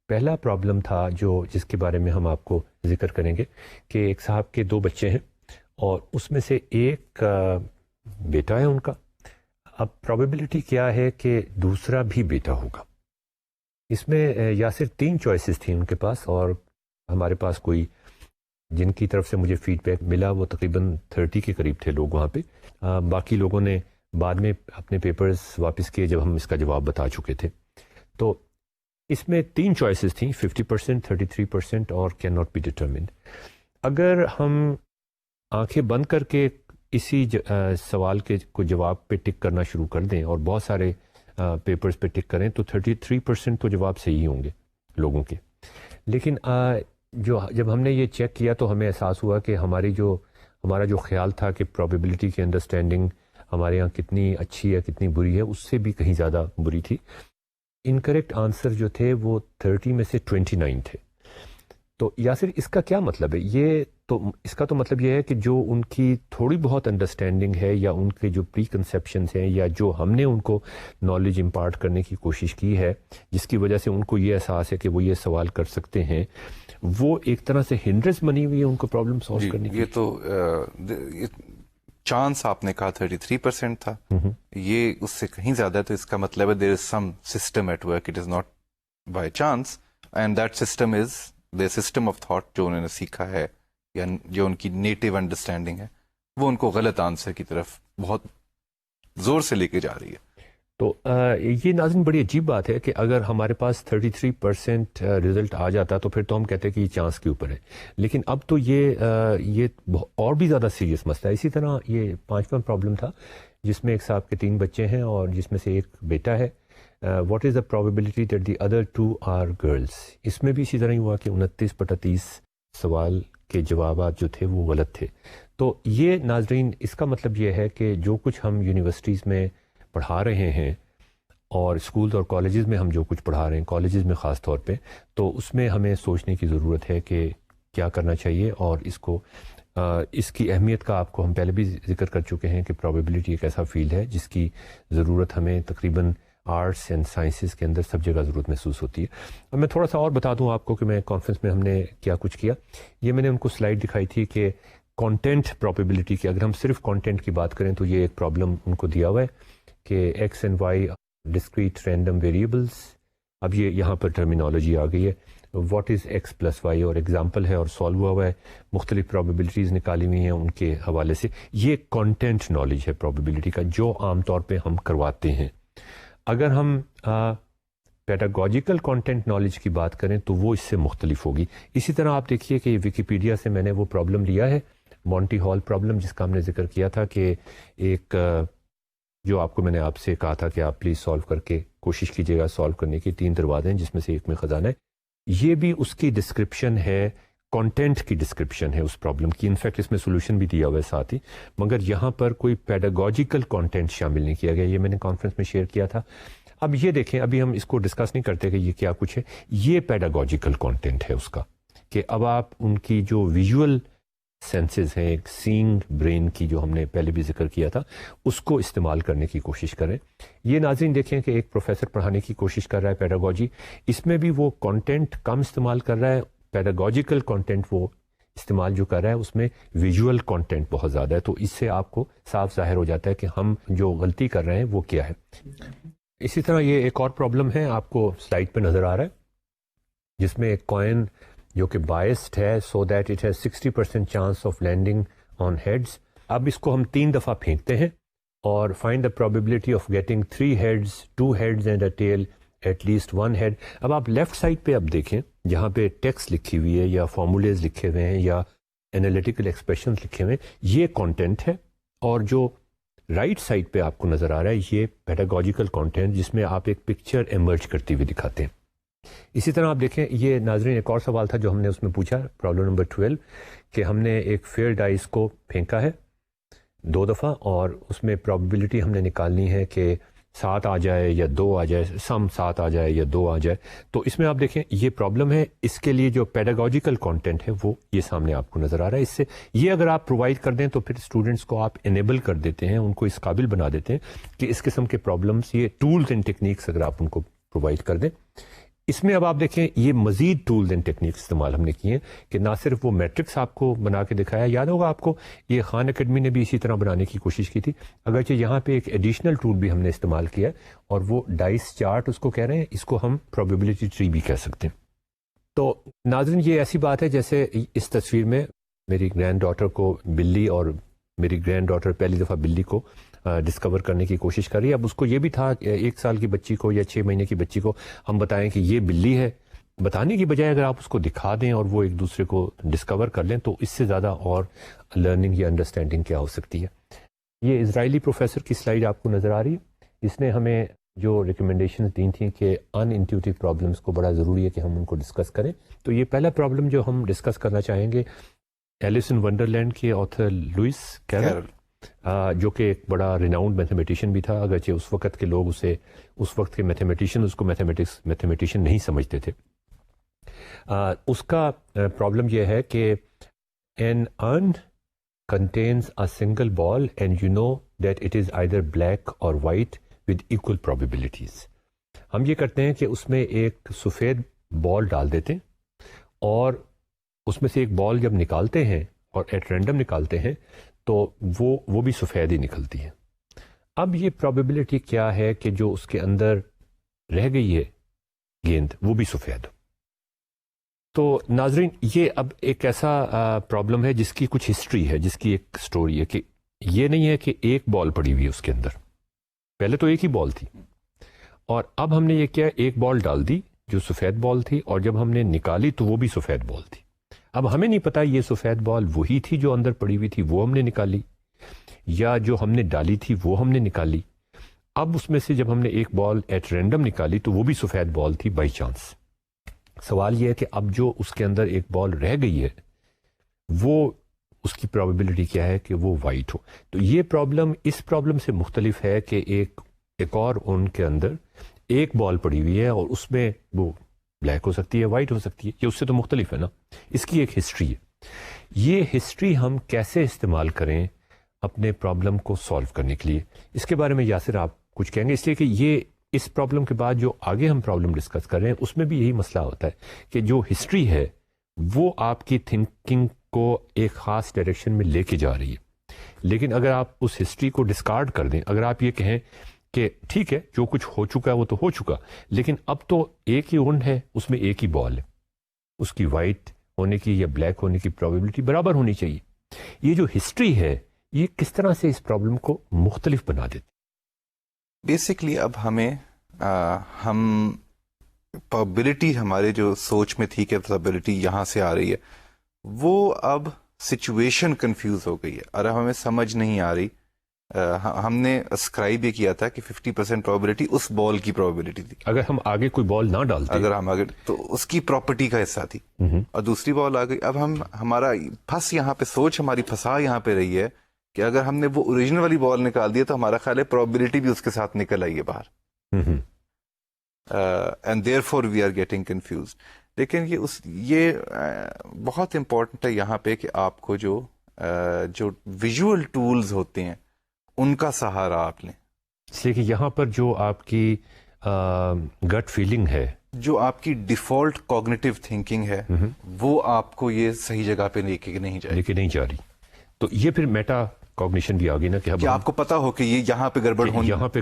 پہلا پرابلم تھا جس کے بارے میں ہم آپ کو ذکر کریں گے کہ ایک صاحب کے 2 بچے ہیں اور اس میں سے ایک بیٹا ہے ان کا. اب پرابیبلٹی کیا ہے کہ دوسرا بھی بیٹا ہوگا. اس میں یاسر 3 چوائسز تھیں ان کے پاس, اور ہمارے پاس کوئی جن کی طرف سے مجھے فیڈ بیک ملا وہ تقریباً 30 کے قریب تھے لوگ وہاں پہ. باقی لوگوں نے بعد میں اپنے پیپرز واپس کیے جب ہم اس کا جواب بتا چکے تھے. تو اس میں 3 چوائسز تھیں, 50%, 33% اور کین ناٹ بی ڈٹرمنڈ. اگر ہم آنکھیں بند کر کے اسی سوال کے کو جواب پہ ٹک کرنا شروع کر دیں اور بہت سارے پیپرز پہ ٹک کریں تو 33% تو جواب صحیح ہوں گے لوگوں کے. لیکن جب ہم نے یہ چیک کیا تو ہمیں احساس ہوا کہ ہمارا جو خیال تھا کہ پرابیبلٹی کی انڈرسٹینڈنگ ہمارے یہاں کتنی اچھی ہے کتنی بری ہے, اس سے بھی کہیں زیادہ بری تھی. انکریکٹ آنسر جو تھے وہ 30 میں سے 29 تھے. تو یاسر اس کا کیا مطلب ہے؟ اس کا تو مطلب یہ ہے کہ جو ان کی تھوڑی بہت انڈرسٹینڈنگ ہے یا ان کے جو پری کنسیپشنز ہیں یا جو ہم نے ان کو نالج امپارٹ کرنے کی کوشش کی ہے جس کی وجہ سے ان کو یہ احساس ہے کہ وہ یہ سوال کر سکتے ہیں, وہ ایک طرح سے ہنڈرنس بنی ہوئی ہے ان کو پرابلم سالو کرنے کی. یہ تو چانس آپ نے کہا 33% تھا, یہ اس سے کہیں زیادہ ہے, تو اس کا مطلب ہے there is some system at work, it is not by chance, and that system is the system of thought جو انہوں نے سیکھا ہے یا جو ان کی نیٹو انڈرسٹینڈنگ ہے, وہ ان کو غلط آنسر کی طرف بہت زور سے لے کے جا رہی ہے. تو یہ ناظرین بڑی عجیب بات ہے کہ اگر ہمارے پاس 33% رزلٹ آ جاتا تو پھر تو ہم کہتے ہیں کہ یہ چانس کے اوپر ہے, لیکن اب تو یہ اور بھی زیادہ سیریس مسئلہ ہے. اسی طرح یہ 5واں پرابلم تھا جس میں ایک صاحب کے 3 بچے ہیں اور جس میں سے ایک بیٹا ہے. What is the probability that the other 2 are girls. اس میں بھی اسی طرح ہی ہوا کہ 29/30 سوال کے جوابات جو تھے وہ غلط تھے. تو یہ ناظرین اس کا مطلب یہ ہے کہ جو کچھ ہم یونیورسٹیز میں پڑھا رہے ہیں اور اسکول اور کالجز میں ہم جو کچھ پڑھا رہے ہیں, کالجز میں خاص طور پہ, تو اس میں ہمیں سوچنے کی ضرورت ہے کہ کیا کرنا چاہیے. اور اس کی اہمیت کا آپ کو ہم پہلے بھی ذکر کر چکے ہیں کہ پرابیبلٹی ایک ایسا فیلڈ ہے جس کی ضرورت ہمیں تقریباً آرٹس اینڈ سائنسز کے اندر سب جگہ ضرورت محسوس ہوتی ہے. اب میں تھوڑا سا اور بتا دوں آپ کو کہ میں کانفرنس میں ہم نے کیا کچھ کیا. یہ میں نے ان کو سلائڈ دکھائی تھی کہ کانٹینٹ پرابیبلٹی کی, اگر ہم صرف کانٹینٹ کی بات کریں تو یہ ایک پرابلم ان کو دیا ہوا ہے کہ X and Y discrete random variables. اب یہ یہاں پر ٹرمینالوجی آ گئی ہے, what is X plus Y, اور ایگزامپل ہے اور سالو ہوا ہوا ہے, مختلف پرابیبلٹیز نکالی ہوئی ہیں ان کے حوالے سے. یہ کانٹینٹ نالج ہے پرابیبلٹی کا جو عام طور پہ ہم کرواتے ہیں. اگر ہم پیڈاگوجیکل کانٹینٹ نالج کی بات کریں تو وہ اس سے مختلف ہوگی. اسی طرح آپ دیکھیے کہ ویکیپیڈیا سے میں نے وہ پرابلم لیا ہے, مونٹی ہال پرابلم, جس کا ہم نے ذکر کیا تھا کہ ایک جو آپ کو میں نے آپ سے کہا تھا کہ آپ پلیز سالو کر کے کوشش کیجیے گا سالو کرنے کی. 3 دروازے ہیں جس میں سے ایک میں خزانہ ہے. یہ بھی اس کی ڈسکرپشن ہے, کانٹینٹ کی ڈسکرپشن ہے اس پرابلم کی. انفیکٹ اس میں سولوشن بھی دیا ہوا ہے ساتھ ہی, مگر یہاں پر کوئی پیڈاگوجیکل کانٹینٹ شامل نہیں کیا گیا. یہ میں نے کانفرنس میں شیئر کیا تھا. اب یہ دیکھیں, ابھی ہم اس کو ڈسکس نہیں کرتے کہ یہ کیا کچھ ہے. یہ پیڈاگوجیکل کانٹینٹ ہے اس کا, کہ اب آپ ان کی جو ویژول سینسز ہیں, ایک سینگ برین کی جو ہم نے پہلے بھی ذکر کیا تھا, اس کو استعمال کرنے کی کوشش کریں. یہ ناظرین دیکھیں کہ ایک پروفیسر پڑھانے کی کوشش کر رہا ہے پیڈاگوجی, اس میں بھی وہ کانٹینٹ کم استعمال کر رہا ہے. پیڈاگوجیکل کانٹینٹ وہ استعمال جو کر رہا ہے اس میں ویژول کانٹینٹ بہت زیادہ ہے. تو اس سے آپ کو صاف ظاہر ہو جاتا ہے کہ ہم جو غلطی کر رہے ہیں وہ کیا ہے. اسی طرح یہ ایک اور پرابلم ہے, آپ کو سلائڈ پہ نظر آ رہا ہے, جس میں ایک کوائن جو کہ بائسڈ ہے, so that it has 60% chance of landing on heads. اب اس کو ہم 3 دفعہ پھینکتے ہیں اور find the probability of getting 3 heads, 2 heads and a tail, at least 1 head. اب آپ لیفٹ سائڈ پہ اب دیکھیں جہاں پہ ٹیکسٹ لکھی ہوئی ہے یا فارمولیز لکھے ہوئے ہیں یا انالیٹیکل ایکسپریشنز لکھے ہوئے ہیں, یہ کانٹینٹ ہے. اور جو رائٹ سائڈ پہ آپ کو نظر آ رہا ہے یہ پیڈاگوجیکل کانٹینٹ, جس میں آپ ایک پکچر ایمرج کرتی ہوئی دکھاتے ہیں. اسی طرح آپ دیکھیں, یہ ناظرین ایک اور سوال تھا جو ہم نے اس میں پوچھا, پرابلم نمبر 12, کہ ہم نے ایک فیئر ڈائس کو پھینکا ہے 2 دفعہ اور اس میں پرابیبلٹی ہم نے نکالنی ہے کہ 7 آ جائے یا 2 آ جائے, سم 7 آ جائے یا 2 آ جائے. تو اس میں آپ دیکھیں یہ پرابلم ہے. اس کے لیے جو پیڈاگوجیکل کانٹینٹ ہے وہ یہ سامنے آپ کو نظر آ رہا ہے. اس سے یہ اگر آپ پرووائڈ کر دیں تو پھر اسٹوڈنٹس کو آپ انیبل کر دیتے ہیں, ان کو اس قابل بنا دیتے ہیں کہ اس قسم کے پرابلمس, یہ ٹولز اینڈ ٹیکنیکس اگر آپ ان کو پرووائڈ کر دیں. اس میں اب آپ دیکھیں یہ مزید ٹولز اینڈ ٹیکنیکس استعمال ہم نے کیے ہیں کہ نہ صرف وہ میٹرکس آپ کو بنا کے دکھایا, یاد ہوگا آپ کو یہ خان اکیڈمی نے بھی اسی طرح بنانے کی کوشش کی تھی, اگرچہ یہاں پہ ایک ایڈیشنل ٹول بھی ہم نے استعمال کیا ہے اور وہ ڈائس چارٹ اس کو کہہ رہے ہیں, اس کو ہم پرابیبلٹی ٹری بھی کہہ سکتے ہیں. تو ناظرین یہ ایسی بات ہے جیسے اس تصویر میں میری گرینڈ ڈاٹر کو بلی, اور میری گرینڈ ڈاٹر پہلی دفعہ بلی کو ڈسکور کرنے کی کوشش کر رہی ہے. اب اس کو یہ بھی تھا 1 سال کی بچی کو یا 6 مہینے کی بچی کو ہم بتائیں کہ یہ بلی ہے, بتانے کی بجائے اگر آپ اس کو دکھا دیں اور وہ ایک دوسرے کو ڈسکور کر لیں تو اس سے زیادہ اور لرننگ یا انڈرسٹینڈنگ کیا ہو سکتی ہے. یہ اسرائیلی پروفیسر کی سلائیڈ آپ کو نظر آ رہی ہے. اس نے ہمیں جو ریکمنڈیشنز دی تھیں کہ ان انٹیوٹیو پرابلمس کو بڑا ضروری ہے کہ ہم ان کو ڈسکس کریں. تو یہ پہلا پرابلم جو ہم ڈسکس کرنا چاہیں گے, ایلس ان ونڈرلینڈ کے آتھر لوئس کیرول, جو کہ ایک بڑا ریناؤنڈ میتھمیٹیشین بھی تھا, اگرچہ اس وقت کے لوگ اسے, اس وقت کے میتھمیٹیشین اس کو میتھمیٹیشین نہیں سمجھتے تھے. اس کا پرابلم یہ ہے کہ an urn contains a single ball and you know that it is either black or white with equal probabilities. ہم یہ کرتے ہیں کہ اس میں ایک سفید بال ڈال دیتے ہیں اور اس میں سے ایک بال جب نکالتے ہیں اور ایٹ رینڈم نکالتے ہیں تو وہ بھی سفید ہی نکلتی ہے. اب یہ پرابیبلٹی کیا ہے کہ جو اس کے اندر رہ گئی ہے گیند وہ بھی سفید ہو. تو ناظرین یہ اب ایک ایسا پرابلم ہے جس کی کچھ ہسٹری ہے, جس کی ایک سٹوری ہے, کہ یہ نہیں ہے کہ ایک بال پڑی ہوئی ہے اس کے اندر. پہلے تو ایک ہی بال تھی, اور اب ہم نے یہ کیا, ایک بال ڈال دی جو سفید بال تھی, اور جب ہم نے نکالی تو وہ بھی سفید بال تھی. اب ہمیں نہیں پتا یہ سفید بال وہی تھی جو اندر پڑی ہوئی تھی, وہ ہم نے نکالی, یا جو ہم نے ڈالی تھی وہ ہم نے نکالی. اب اس میں سے جب ہم نے ایک بال ایٹ رینڈم نکالی تو وہ بھی سفید بال تھی بائی چانس. سوال یہ ہے کہ اب جو اس کے اندر ایک بال رہ گئی ہے وہ اس کی پرابیبلٹی کیا ہے کہ وہ وائٹ ہو. تو یہ پرابلم اس پرابلم سے مختلف ہے کہ ایک اور ان کے اندر ایک بال پڑی ہوئی ہے اور اس میں وہ بلیک ہو سکتی ہے, وائٹ ہو سکتی ہے. یہ اس سے تو مختلف ہے نا. اس کی ایک ہسٹری ہے. یہ ہسٹری ہم کیسے استعمال کریں اپنے پرابلم کو سالو کرنے کے لیے, اس کے بارے میں یاسر آپ کچھ کہیں گے. اس لیے کہ یہ اس پرابلم کے بعد جو آگے ہم پرابلم ڈسکس کر رہے ہیں اس میں بھی یہی مسئلہ ہوتا ہے کہ جو ہسٹری ہے وہ آپ کی تھنکنگ کو ایک خاص ڈائریکشن میں لے کے جا رہی ہے. لیکن اگر آپ اس ہسٹری کو ڈسکارڈ کر دیں, اگر آپ یہ کہیں کہ ٹھیک ہے جو کچھ ہو چکا ہے وہ تو ہو چکا, لیکن اب تو ایک ہی اونڈ ہے, اس میں ایک ہی بال ہے, اس کی وائٹ ہونے کی یا بلیک ہونے کی پرابیبلٹی برابر ہونی چاہیے. یہ جو ہسٹری ہے یہ کس طرح سے اس پرابلم کو مختلف بنا دیتی؟ بیسکلی اب ہم پرابیلٹی ہمارے جو سوچ میں تھی کہ پرابیلٹی یہاں سے آ رہی ہے, وہ اب سچویشن کنفیوز ہو گئی ہے اور اب ہمیں سمجھ نہیں آ رہی. ہم نے اسکرائب یہ کیا تھا کہ 50% پرابیلٹی اس بال کی پرابیلٹی تھی, اگر ہم آگے کوئی بال نہ ڈالتے, اگر ہم آگے تو اس کی پراپرٹی کا حصہ تھی, اور دوسری بال آ گئی. اب ہمارا پھنس یہاں پہ, سوچ ہماری پھنسا یہاں پہ رہی ہے کہ اگر ہم نے وہ اوریجنل والی بال نکال دی تو ہمارا خیال ہے پرابیلٹی بھی اس کے ساتھ نکل آئی ہے باہر, and therefore we are getting confused. لیکن یہ بہت امپورٹنٹ ہے یہاں پہ کہ آپ کو جو ویژول ٹولز ہوتے ہیں ان کا سہارا آپ لیں. اس لیے کہ یہاں پر جو آپ کی گٹ فیلنگ ہے, جو آپ کی ڈیفالٹ کوگنیٹو تھنکنگ ہے, وہ آپ کو یہ صحیح جگہ پہ لے کے نہیں جا رہی. تو یہ پھر میٹا کوگنیشن بھی آ گئی نا, کہ آپ کو پتا ہو کہ یہ یہاں پہ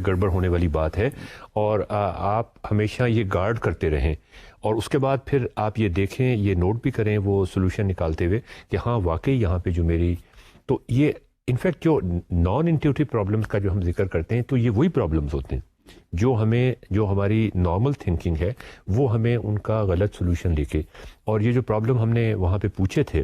گڑبڑ ہونے والی بات ہے, اور آپ ہمیشہ یہ گارڈ کرتے رہیں, اور اس کے بعد پھر آپ یہ دیکھیں, یہ نوٹ بھی کریں وہ سولوشن نکالتے ہوئے کہ ہاں واقعی یہاں پہ جو میری, تو یہ انفیکٹ جو نان انٹیوٹیو پرابلمس کا جو ہم ذکر کرتے ہیں تو یہ وہی پرابلمس ہوتے ہیں جو ہماری نارمل تھنکنگ ہے وہ ہمیں ان کا غلط سولوشن لے کے, اور یہ جو پرابلم ہم نے وہاں پہ پوچھے تھے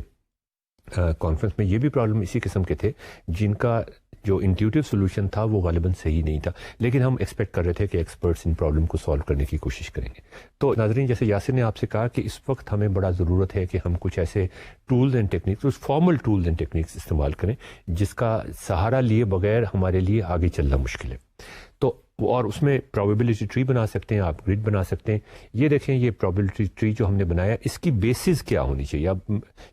کانفرنس میں, یہ بھی پرابلم اسی قسم کے تھے جن کا جو انٹیوٹیو سولوشن تھا وہ غالباً صحیح نہیں تھا, لیکن ہم ایکسپیکٹ کر رہے تھے کہ ایکسپرٹس ان پرابلم کو سالو کرنے کی کوشش کریں گے. تو ناظرین, جیسے یاسر نے آپ سے کہا کہ اس وقت ہمیں بڑا ضرورت ہے کہ ہم کچھ ایسے tools and techniques, formal tools and techniques استعمال کریں جس کا سہارا لیے بغیر ہمارے لیے آگے چلنا مشکل ہے. تو اور اس میں پرابیبلٹی ٹری بنا سکتے ہیں, آپ گرڈ بنا سکتے ہیں. یہ دیکھیں یہ پرابیبلٹی ٹری جو ہم نے بنایا اس کی بیسس کیا ہونی چاہیے. اب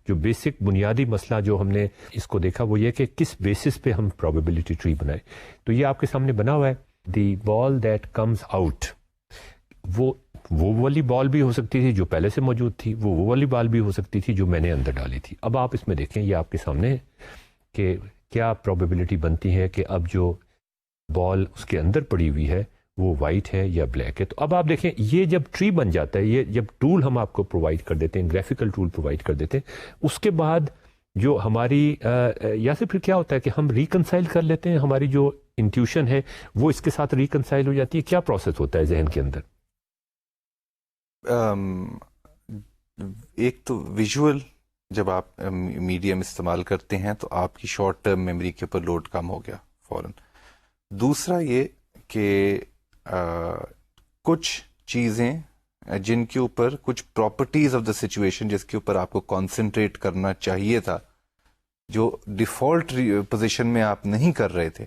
جو بیسک بنیادی مسئلہ جو ہم نے اس کو دیکھا وہ یہ کہ کس بیسس پہ ہم پرابیبلٹی ٹری بنائیں. تو یہ آپ کے سامنے بنا ہوا ہے, دی بال دیٹ کمز آؤٹ, وہ والی بال بھی ہو سکتی تھی جو پہلے سے موجود تھی, وہ والی بال بھی ہو سکتی تھی جو میں نے اندر ڈالی تھی. اب آپ اس میں دیکھیں یہ آپ کے سامنے ہے کہ کیا پرابیبلٹی بنتی ہے کہ اب جو بال اس کے اندر پڑی ہوئی ہے وہ وائٹ ہے یا بلیک ہے. تو اب آپ دیکھیں یہ جب ٹری بن جاتا ہے, یہ جب ٹول ہم آپ کو پرووائڈ کر دیتے ہیں, گرافیکل ٹول پرووائڈ کر دیتے ہیں, اس کے بعد جو ہماری یا سے پھر کیا ہوتا ہے کہ ہم ریکنسائل کر لیتے ہیں, ہماری جو انٹیوشن ہے وہ اس کے ساتھ ریکنسائل ہو جاتی ہے. کیا پروسیس ہوتا ہے ذہن کے اندر؟ ایک تو ویژول جب آپ میڈیم استعمال کرتے ہیں تو آپ کی شارٹ ٹرم میموری کے اوپر لوڈ کم ہو گیا فوراً. دوسرا یہ کہ کچھ چیزیں جن کے اوپر کچھ پراپرٹیز آف دا سچویشن جس کے اوپر آپ کو کانسنٹریٹ کرنا چاہیے تھا, جو ڈیفالٹ پوزیشن میں آپ نہیں کر رہے تھے,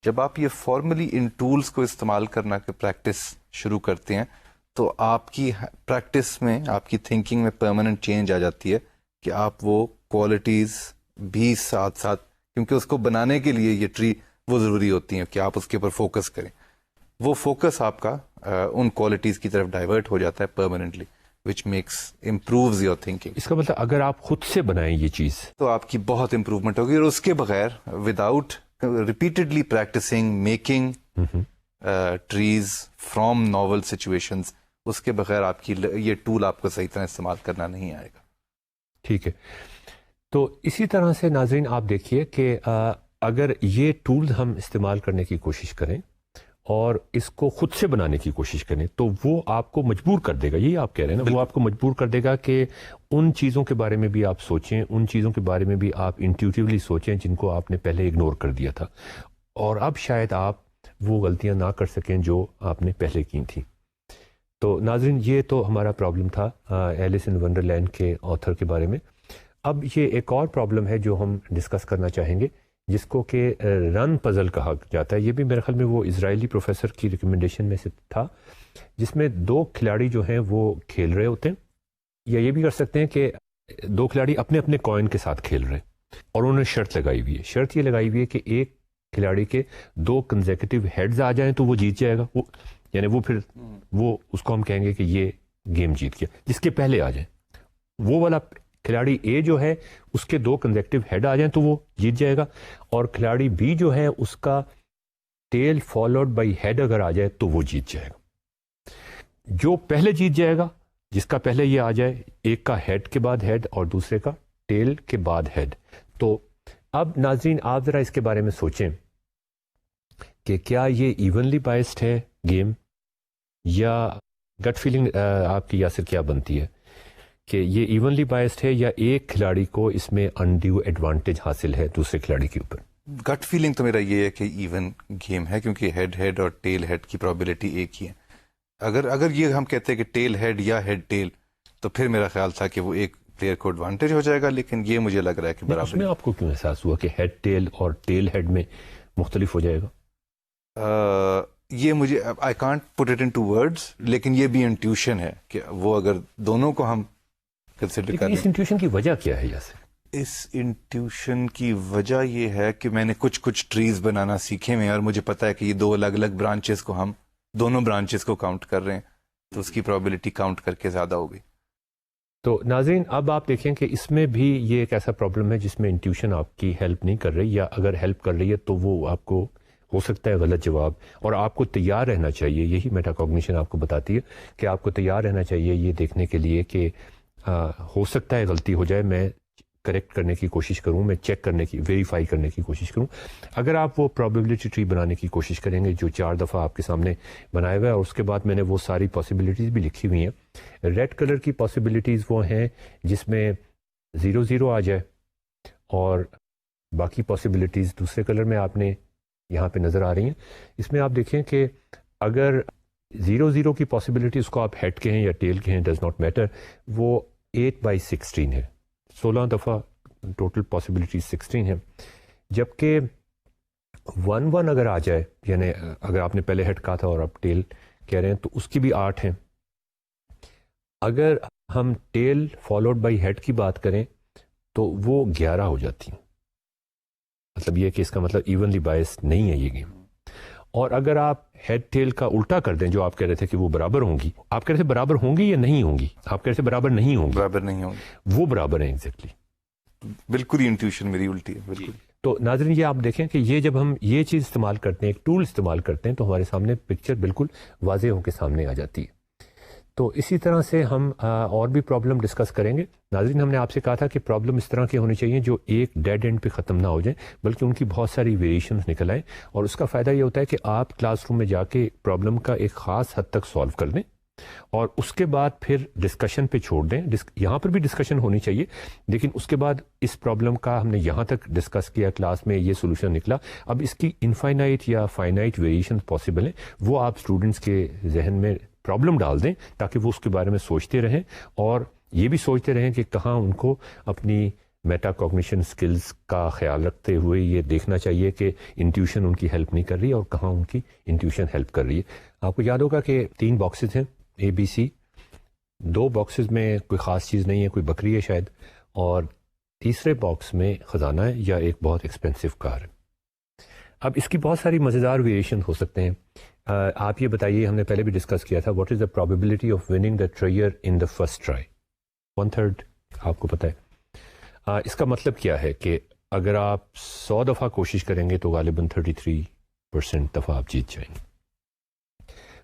جب آپ یہ فارملی ان ٹولز کو استعمال کرنا کے پریکٹس شروع کرتے ہیں تو آپ کی پریکٹس میں, آپ کی تھنکنگ میں پرماننٹ چینج آ جاتی ہے کہ آپ وہ کوالٹیز بھی ساتھ ساتھ, کیونکہ اس کو بنانے کے لیے یہ ٹری وہ ضروری ہوتی ہیں کہ آپ اس کے اوپر فوکس کریں, وہ فوکس آپ کا ان کوالٹیز کی طرف ڈائیورٹ ہو جاتا ہے permanently. which makes improves your thinking. اس کا مطلب اگر آپ خود سے بنائیں یہ چیز تو آپ کی بہت امپروومنٹ ہوگی، اور اس کے بغیر without repeatedly practicing making trees from novel situations, اس کے بغیر آپ کی یہ ٹول آپ کو صحیح طرح استعمال کرنا نہیں آئے گا. ٹھیک ہے. تو اسی طرح سے ناظرین آپ دیکھیے کہ اگر یہ ٹول ہم استعمال کرنے کی کوشش کریں اور اس کو خود سے بنانے کی کوشش کریں تو وہ آپ کو مجبور کر دے گا، یہی آپ کہہ رہے ہیں نا، وہ آپ کو مجبور کر دے گا کہ ان چیزوں کے بارے میں بھی آپ سوچیں، ان چیزوں کے بارے میں بھی آپ انٹیوٹیولی سوچیں جن کو آپ نے پہلے اگنور کر دیا تھا، اور اب شاید آپ وہ غلطیاں نہ کر سکیں جو آپ نے پہلے کی تھیں. تو ناظرین یہ تو ہمارا پرابلم تھا ایلس ان ونڈرلینڈ کے آتھر کے بارے میں. اب یہ ایک اور پرابلم ہے جو ہم ڈسکس کرنا چاہیں گے، جس کو کہ رن پزل کہا جاتا ہے. یہ بھی میرے خیال میں وہ اسرائیلی پروفیسر کی ریکمنڈیشن میں سے تھا، جس میں دو کھلاڑی جو ہیں وہ کھیل رہے ہوتے ہیں، یا یہ بھی کر سکتے ہیں کہ دو کھلاڑی اپنے اپنے کوائن کے ساتھ کھیل رہے ہیں، اور انہوں نے شرط لگائی ہوئی ہے. شرط یہ لگائی ہوئی ہے کہ ایک کھلاڑی کے 2 کنزیکٹیو ہیڈز آ جائیں تو وہ جیت جائے گا، یعنی وہ پھر وہ اس کو ہم کہیں گے کہ یہ گیم جیت گیا. جس کے پہلے آ جائیں، وہ والا کھلاڑی اے جو ہے اس کے 2 کنزیکٹیو ہیڈ آ جائیں تو وہ جیت جائے گا، اور کھلاڑی بی جو ہے اس کا ٹیل فالوڈ بائی ہیڈ اگر آ جائے تو وہ جیت جائے گا. جو پہلے جیت جائے گا، جس کا پہلے یہ آ جائے، ایک کا ہیڈ کے بعد ہیڈ اور دوسرے کا ٹیل کے بعد ہیڈ. تو اب ناظرین آپ ذرا اس کے بارے میں سوچیں کہ کیا یہ ایونلی بائسڈ ہے گیم، یا گٹ فیلنگ آپ کی یاسر کیا بنتی ہے کہ یہ ایونلی بائسڈ ہے، یا ایک کھلاڑی کو اس میں انڈیو ایڈوانٹیج حاصل ہے دوسرے کھلاڑی کے اوپر؟ گٹ فیلنگ تو میرا یہ ہے کہ ایون گیم ہے، کیونکہ ہیڈ اور ٹیل ہیڈ کی پرابیلٹی ایک ہی ہے. اگر یہ ہم کہتے ہیں کہ ٹیل ہیڈ یا ہیڈ ٹیل، تو پھر میرا خیال تھا کہ وہ ایک پلیئر کو ایڈوانٹیج ہو جائے گا، لیکن یہ مجھے لگ رہا ہے کہ برابر. اس میں آپ کو کیوں احساس ہوا کہ ہیڈ ٹیل اور ٹیل ہیڈ میں مختلف ہو جائے گا؟ یہ مجھے I can't put it into words, لیکن یہ بھی انٹیوشن ہے کہ وہ اگر دونوں کو ہم کنسیڈر کریں. اس انٹیوشن کی وجہ کیا ہے یاسر؟ اس انٹیوشن کی وجہ یہ ہے کہ میں نے کچھ ٹریز بنانا سیکھے ہوئے ہیں، اور مجھے پتا ہے کہ یہ 2 الگ الگ برانچز کو ہم دونوں برانچز کو کاؤنٹ کر رہے ہیں، تو اس کی پرابیلٹی کاؤنٹ کر کے زیادہ ہوگی. تو ناظرین اب آپ دیکھیں کہ اس میں بھی یہ ایک ایسا پرابلم ہے جس میں انٹیوشن آپ کی ہیلپ نہیں کر رہی، یا اگر ہیلپ کر رہی ہے تو وہ آپ کو ہو سکتا ہے غلط جواب، اور آپ کو تیار رہنا چاہیے. یہی میٹا کوگنیشن آپ کو بتاتی ہے کہ آپ کو تیار رہنا چاہیے یہ دیکھنے کے لیے کہ ہو سکتا ہے غلطی ہو جائے، میں کریکٹ کرنے کی کوشش کروں، میں چیک کرنے کی، ویریفائی کرنے کی کوشش کروں. اگر آپ وہ پرابیبلٹی ٹری بنانے کی کوشش کریں گے جو 4 دفعہ آپ کے سامنے بنایا ہوا ہے، اور اس کے بعد میں نے وہ ساری پاسبلٹیز بھی لکھی ہوئی ہیں. ریڈ کلر کی پاسبلٹیز وہ ہیں جس میں 0 0 آ جائے، اور باقی پاسبلٹیز دوسرے کلر میں آپ نے یہاں پہ نظر آ رہی ہیں. اس میں آپ دیکھیں کہ اگر 0 0 کی پاسبلٹی، اس کو آپ ہیڈ کہیں یا ٹیل کہیں، ڈز ناٹ میٹر، وہ 8/16 ہے. 16 دفعہ ٹوٹل پاسبلٹی 16 ہے. جبکہ 1 1 اگر آ جائے، یعنی اگر آپ نے پہلے ہیڈ کہا تھا اور آپ ٹیل کہہ رہے ہیں، تو اس کی بھی 8 ہیں. اگر ہم ٹیل فالوڈ بائی ہیڈ کی بات کریں تو وہ 11 ہو جاتی ہیں. مطلب یہ کہ اس کا مطلب ایونلی بائسڈ نہیں ہے یہ گیم. اور اگر آپ ہیڈ ٹیل کا الٹا کر دیں، جو آپ کہہ رہے تھے کہ وہ برابر ہوں گی، آپ کہہ رہے تھے برابر ہوں گی یا نہیں ہوں گی؟ آپ کہہ رہے تھے برابر نہیں ہوں گی. برابر نہیں ہوں گی، وہ برابر ہیں ایگزیکٹلی. بالکل ہی انٹیوشن میری الٹی ہے. بالکل. تو ناظرین یہ آپ دیکھیں کہ یہ جب ہم یہ چیز استعمال کرتے ہیں، ایک ٹول استعمال کرتے ہیں، تو ہمارے سامنے پکچر بالکل واضح ہو کے سامنے آ جاتی ہے. تو اسی طرح سے ہم اور بھی پرابلم ڈسکس کریں گے. ناظرین ہم نے آپ سے کہا تھا کہ پرابلم اس طرح کے ہونے چاہیے جو ایک ڈیڈ اینڈ پہ ختم نہ ہو جائیں، بلکہ ان کی بہت ساری ویریشنز نکل آئیں. اور اس کا فائدہ یہ ہوتا ہے کہ آپ کلاس روم میں جا کے پرابلم کا ایک خاص حد تک سالو کر دیں، اور اس کے بعد پھر ڈسکشن پہ چھوڑ دیں. یہاں پر بھی ڈسکشن ہونی چاہیے، لیکن اس کے بعد اس پرابلم کا ہم نے یہاں تک ڈسکس کیا کلاس میں، یہ سولوشن نکلا. اب اس کی انفائنائٹ یا فائنائٹ ویریشن پاسبل ہیں، وہ آپ اسٹوڈنٹس کے ذہن میں پرابلم ڈال دیں تاکہ وہ اس کے بارے میں سوچتے رہیں، اور یہ بھی سوچتے رہیں کہ کہاں ان کو اپنی میٹا کوگنیشن سکلز کا خیال رکھتے ہوئے یہ دیکھنا چاہیے کہ انٹیوشن ان کی ہیلپ نہیں کر رہی اور کہاں ان کی انٹیوشن ہیلپ کر رہی ہے. آپ کو یاد ہوگا کہ 3 باکسز ہیں ABC. 2 باکسز میں کوئی خاص چیز نہیں ہے، کوئی بکری ہے شاید، اور تیسرے باکس میں خزانہ ہے یا ایک بہت ایکسپینسو کار ہے. اب اس کی بہت ساری مزیدار ویریشن ہو سکتے ہیں. آپ یہ بتائیے, ہم نے پہلے بھی ڈسکس کیا تھا, what is the probability of winning the ٹریئر in the first try? 1/3 آپ کو پتہ ہے. اس کا مطلب کیا ہے کہ اگر آپ 100 دفعہ کوشش کریں گے تو غالباً 33% دفعہ آپ جیت جائیں گے.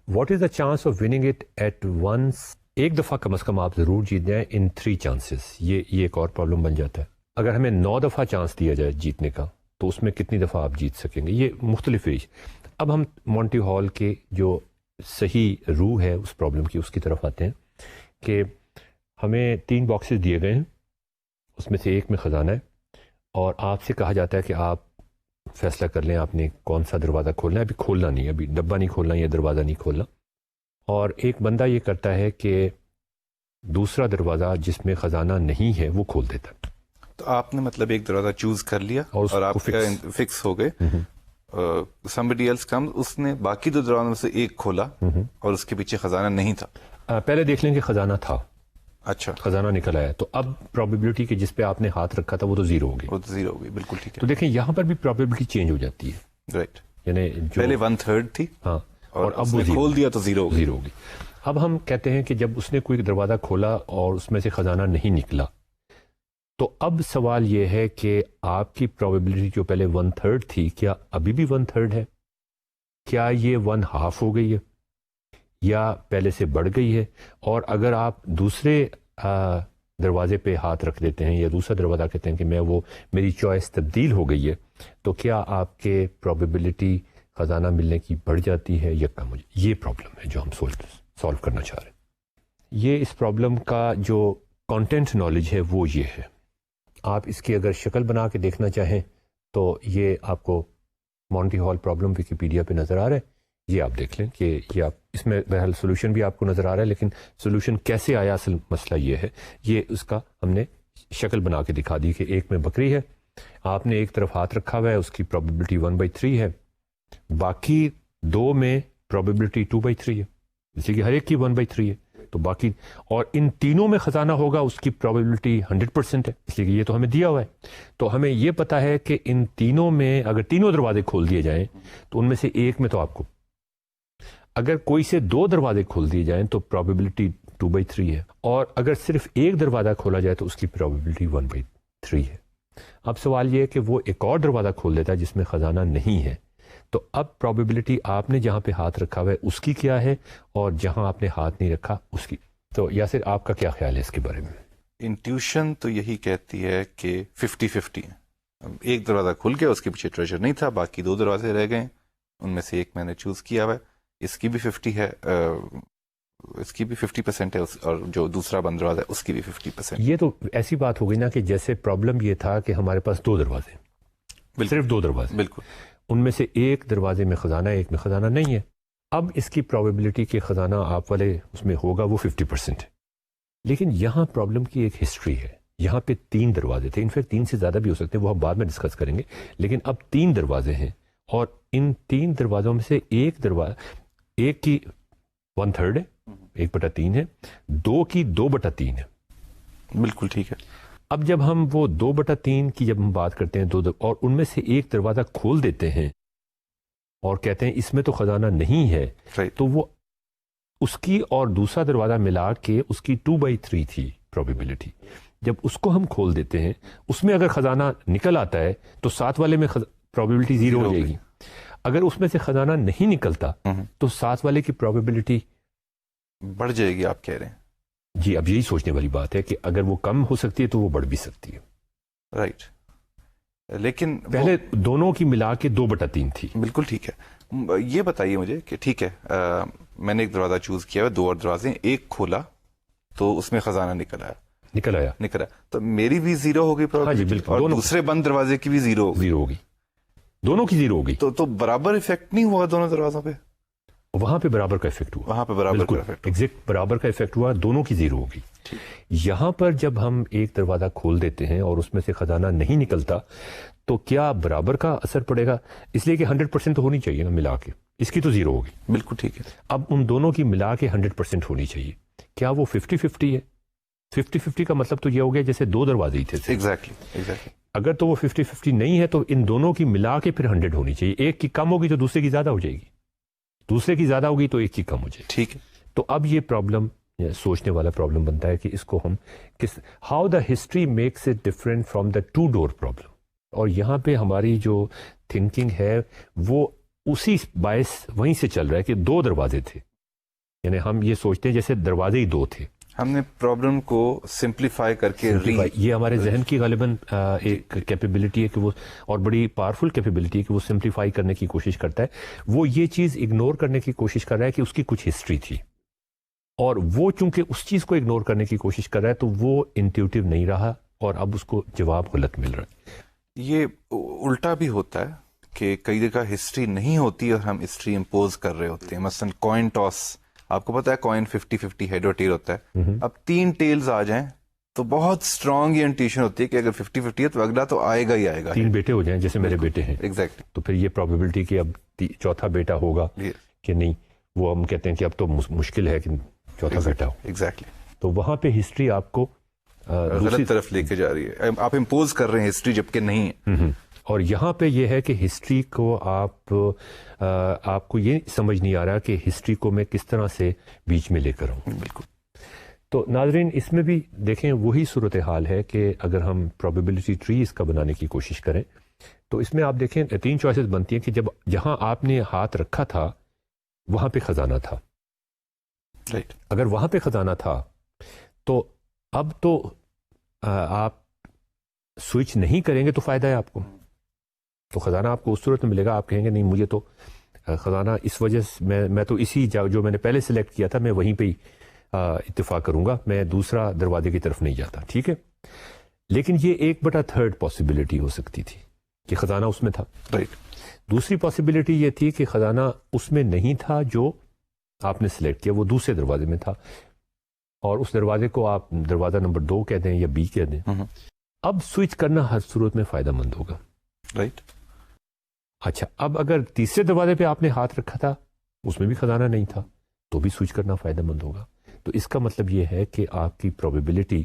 What is the chance of winning it at once? ایک دفعہ کم از کم آپ ضرور جیت جائیں ان 3 چانسز. یہ ایک اور پرابلم بن جاتا ہے. اگر ہمیں 9 دفعہ چانس دیا جائے جیتنے کا تو اس میں کتنی دفعہ آپ جیت سکیں گے؟ یہ مختلف ریش. اب ہم مونٹی ہال کے جو صحیح روح ہے اس پرابلم کی, اس کی طرف آتے ہیں کہ ہمیں 3 باکسز دیے گئے ہیں, اس میں سے ایک میں خزانہ ہے, اور آپ سے کہا جاتا ہے کہ آپ فیصلہ کر لیں آپ نے کون سا دروازہ کھولنا ہے. ابھی کھولنا نہیں, ابھی ڈبہ نہیں کھولنا یا دروازہ نہیں کھولنا. اور ایک بندہ یہ کرتا ہے کہ دوسرا دروازہ جس میں خزانہ نہیں ہے وہ کھول دیتا ہے. تو آپ نے مطلب ایک دروازہ چوز کر لیا اور آپ فکس ہو گئے. somebody else comes, اس نے باقی 2 دروازوں میں سے ایک کھولا اور اس کے پیچھے خزانہ نہیں تھا. پہلے دیکھ لیں کہ خزانہ تھا. اچھا, خزانہ نکل آیا تو اب پرابیبلٹی کہ جس پہ آپ نے ہاتھ رکھا تھا وہ تو 0 ہو گئی. وہ تو 0 ہو گئی, بالکل ٹھیک ہے. تو دیکھیں یہاں پر بھی پرابیبلٹی چینج ہو جاتی ہے. رائٹ, یعنی پہلے 1/3 تھی, ہاں, اور اب وہ کھول دیا تو 0 ہو گئی. اب ہم کہتے ہیں کہ جب اس نے کوئی دروازہ کھولا اور اس میں سے خزانہ نہیں نکلا, تو اب سوال یہ ہے کہ آپ کی پرابیبلٹی جو پہلے 1/3 تھی کیا ابھی بھی 1/3 ہے؟ کیا یہ 1/2 ہو گئی ہے یا پہلے سے بڑھ گئی ہے؟ اور اگر آپ دوسرے دروازے پہ ہاتھ رکھ دیتے ہیں یا دوسرا دروازہ کہتے ہیں کہ میں وہ میری چوائس تبدیل ہو گئی ہے, تو کیا آپ کے پرابیبلٹی خزانہ ملنے کی بڑھ جاتی ہے یا کم ہو جاتی ہے؟ یہ پرابلم ہے جو ہم سالو کرنا چاہ رہے ہیں. یہ اس پرابلم کا جو کانٹینٹ نالج ہے وہ یہ ہے. آپ اس کی اگر شکل بنا کے دیکھنا چاہیں تو یہ آپ کو مونٹی ہال پرابلم ویکیپیڈیا پہ نظر آ رہا ہے. یہ آپ دیکھ لیں کہ یہ آپ اس میں بہرحال سولوشن بھی آپ کو نظر آ رہا ہے, لیکن سولوشن کیسے آیا اصل مسئلہ یہ ہے. یہ اس کا ہم نے شکل بنا کے دکھا دی کہ ایک میں بکری ہے, آپ نے ایک طرف ہاتھ رکھا ہوا ہے, اس کی پرابیبلٹی 1/3 ہے, باقی 2 میں پرابیبلٹی 2/3 ہے, اس لیے کہ ہر ایک کی 1/3 ہے. تو باقی اور ان تینوں میں خزانہ ہوگا اس کی پرابیبلٹی 100% ہے, اس لیے کہ یہ تو ہمیں دیا ہوا ہے. تو ہمیں یہ پتا ہے کہ ان تینوں میں اگر تینوں دروازے کھول دیے جائیں تو ان میں سے ایک میں تو آپ کو, اگر کوئی سے 2 دروازے کھول دیے جائیں تو پرابیبلٹی 2/3 ہے, اور اگر صرف ایک دروازہ کھولا جائے تو اس کی پرابیبلٹی 1/3 ہے. اب سوال یہ ہے کہ وہ ایک اور دروازہ کھول دیتا ہے جس میں خزانہ نہیں ہے, تو اب پرابیبلٹی آپ نے جہاں پہ ہاتھ رکھا ہوا ہے اس کی کیا ہے اور جہاں آپ نے ہاتھ نہیں رکھا اس کی. تو یاسر آپ کا کیا خیال ہے اس کے بارے میں؟ انٹیوشن تو یہی کہتی ہے کہ 50-50 ہے. ایک دروازہ کھل گیا, اس کے پیچھے ٹریجر نہیں تھا, باقی 2 دروازے رہ گئے, ان میں سے ایک میں نے چوز کیا ہوا ہے. اس کی بھی 50 ہے, اس کی بھی 50% ہے, اور جو دوسرا بند دروازہ ہے اس کی بھی 50%. یہ تو ایسی بات ہو گئی نا کہ جیسے پرابلم یہ تھا کہ ہمارے پاس 2 دروازے, صرف 2 دروازے, بالکل, ان میں سے ایک دروازے میں خزانہ ہے, ایک میں خزانہ نہیں ہے. اب اس کی پرابیبلٹی کہ خزانہ آپ والے اس میں ہوگا وہ 50% ہے. لیکن یہاں پرابلم کی ایک ہسٹری ہے. یہاں پہ 3 دروازے تھے, انفیکٹ 3 سے زیادہ بھی ہو سکتے ہیں, وہ ہم بعد میں ڈسکس کریں گے. لیکن اب 3 دروازے ہیں, اور ان 3 دروازوں میں سے ایک دروازہ, ایک کی 1/3 ہے, 1/3 ہے, 2 کی 2/3 ہے. بالکل ٹھیک ہے. اب جب ہم وہ 2/3 کی جب ہم بات کرتے ہیں اور ان میں سے ایک دروازہ کھول دیتے ہیں اور کہتے ہیں اس میں تو خزانہ نہیں ہے, تو وہ اس کی اور دوسرا دروازہ ملا کے اس کی 2/3 تھی پرابیبلٹی. جب اس کو ہم کھول دیتے ہیں اس میں اگر خزانہ نکل آتا ہے تو 7 والے میں پرابیبلٹی 0 ہو جائے گی. اگر اس میں سے خزانہ نہیں نکلتا تو 7 والے کی پرابیبلٹی بڑھ جائے گی, آپ کہہ رہے ہیں. جی, اب یہی سوچنے والی بات ہے کہ اگر وہ کم ہو سکتی ہے تو وہ بڑھ بھی سکتی ہے. رائٹ, لیکن پہلے دونوں کی ملا کے 2/3 تھی. بالکل ٹھیک ہے. یہ بتائیے مجھے کہ ٹھیک ہے, میں نے ایک دروازہ چوز کیا ہے, 2 اور دروازے, ایک کھولا تو اس میں خزانہ نکل آیا, تو میری بھی 0 ہو گئی پرابیبلٹی, اور دوسرے بند دروازے کی بھی 0 ہوگی. دونوں کی 0 ہوگی. تو برابر افیکٹ نہیں ہوا دونوں دروازوں پہ؟ وہاں پہ برابر کا افیکٹ ہوا, وہاں پہ برابر کا افیکٹ, ایگزیکٹ برابر کا افیکٹ ہوا, دونوں کی 0 ہوگی. یہاں پر جب ہم ایک دروازہ کھول دیتے ہیں اور اس میں سے خزانہ نہیں نکلتا تو کیا برابر کا اثر پڑے گا؟ اس لیے کہ 100% تو ہونی چاہیے نا ملا کے, اس کی تو 0 ہوگی. بالکل ٹھیک ہے. اب ان دونوں کی ملا کے 100% ہونی چاہیے. کیا وہ 50-50 ہے؟ 50-50 کا مطلب تو یہ ہو گیا جیسے دو دروازے ہی تھے. ایگزیکٹلی. اگر تو وہ 50-50 نہیں ہے تو ان دونوں کی ملا کے پھر 100 ہونی چاہیے. ایک کی کم ہوگی تو دوسرے کی زیادہ ہو جائے گی, دوسرے کی زیادہ ہوگی تو ایک کی کم ہو جائے گی. ٹھیک ہے. تو اب یہ پرابلم سوچنے والا پرابلم بنتا ہے کہ اس کو ہم how the history makes it different from the two door problem. اور یہاں پہ ہماری جو تھنکنگ ہے وہ اسی باعث وہیں سے چل رہا ہے کہ دو دروازے تھے, یعنی ہم یہ سوچتے ہیں جیسے دروازے ہی دو تھے. ہم نے پرابلم کو سمپلیفائی کر کے یہ ہمارے ذہن کی غالباً ایک کیپیبلٹی ہے کہ وہ, اور بڑی پاورفل کیپیبلٹی ہے کہ وہ سمپلیفائی کرنے کی کوشش کرتا ہے. وہ یہ چیز اگنور کرنے کی کوشش کر رہا ہے کہ اس کی کچھ ہسٹری تھی, اور وہ چونکہ اس چیز کو اگنور کرنے کی کوشش کر رہا ہے تو وہ انٹیوٹیو نہیں رہا اور اب اس کو جواب غلط مل رہا ہے. یہ الٹا بھی ہوتا ہے کہ کئی جگہ ہسٹری نہیں ہوتی اور ہم ہسٹری امپوز کر رہے ہوتے ہیں. مثلا کوائن ٹاس, آپ کو پتا ہے کوائن 50-50 ہیڈ اور ٹیل ہوتا ہے. اب 3 ٹیلز آ جائیں تو بہت اسٹرانگ یہ انٹیوشن ہوتی ہے کہ اگر 50-50 ہے تو اگلا تو آئے گا ہی آئے گا. 3 بیٹے ہو جائیں جیسے میرے بیٹے ہیں, ایگزیکٹلی, تو پھر یہ پرابیبلٹی کہ اب چوتھا بیٹا ہوگا کہ نہیں, وہ ہم کہتے ہیں کہ اب تو مشکل ہے کہ چوتھا بیٹا ہو. ایگزیکٹلی. تو وہاں پہ ہسٹری آپ کو غلط طرف لے کے جا رہی ہے, آپ امپوز کر رہے ہیں ہسٹری جبکہ نہیں ہے. اور یہاں پہ یہ ہے کہ ہسٹری کو آپ کو یہ سمجھ نہیں آ رہا کہ ہسٹری کو میں کس طرح سے بیچ میں لے کر آؤں. بالکل. تو ناظرین اس میں بھی دیکھیں وہی صورتحال ہے کہ اگر ہم پرابیبلٹی ٹری اس کا بنانے کی کوشش کریں تو اس میں آپ دیکھیں 3 چوائسز بنتی ہیں کہ جب جہاں آپ نے ہاتھ رکھا تھا وہاں پہ خزانہ تھا. رائٹ. اگر وہاں پہ خزانہ تھا تو اب تو آپ سوئچ نہیں کریں گے تو فائدہ ہے آپ کو, تو خزانہ آپ کو اس صورت میں ملے گا. آپ کہیں گے نہیں مجھے تو خزانہ اس وجہ سے میں تو اسی جو میں نے پہلے سلیکٹ کیا تھا میں وہیں پہ ہی اتفاق کروں گا, میں دوسرا دروازے کی طرف نہیں جاتا. ٹھیک ہے, لیکن یہ 1/3 پاسبلٹی ہو سکتی تھی کہ خزانہ اس میں تھا. رائٹ. دوسری پاسبلٹی یہ تھی کہ خزانہ اس میں نہیں تھا جو آپ نے سلیکٹ کیا, وہ دوسرے دروازے میں تھا, اور اس دروازے کو آپ دروازہ نمبر 2 کہہ دیں یا بی کہہ دیں. اب سوئچ کرنا ہر صورت میں فائدہ مند ہوگا. رائٹ. اچھا, اب اگر تیسرے دروازے پہ آپ نے ہاتھ رکھا تھا اس میں بھی خزانہ نہیں تھا تو بھی سوئچ کرنا فائدہ مند ہوگا. تو اس کا مطلب یہ ہے کہ آپ کی پروبیبلٹی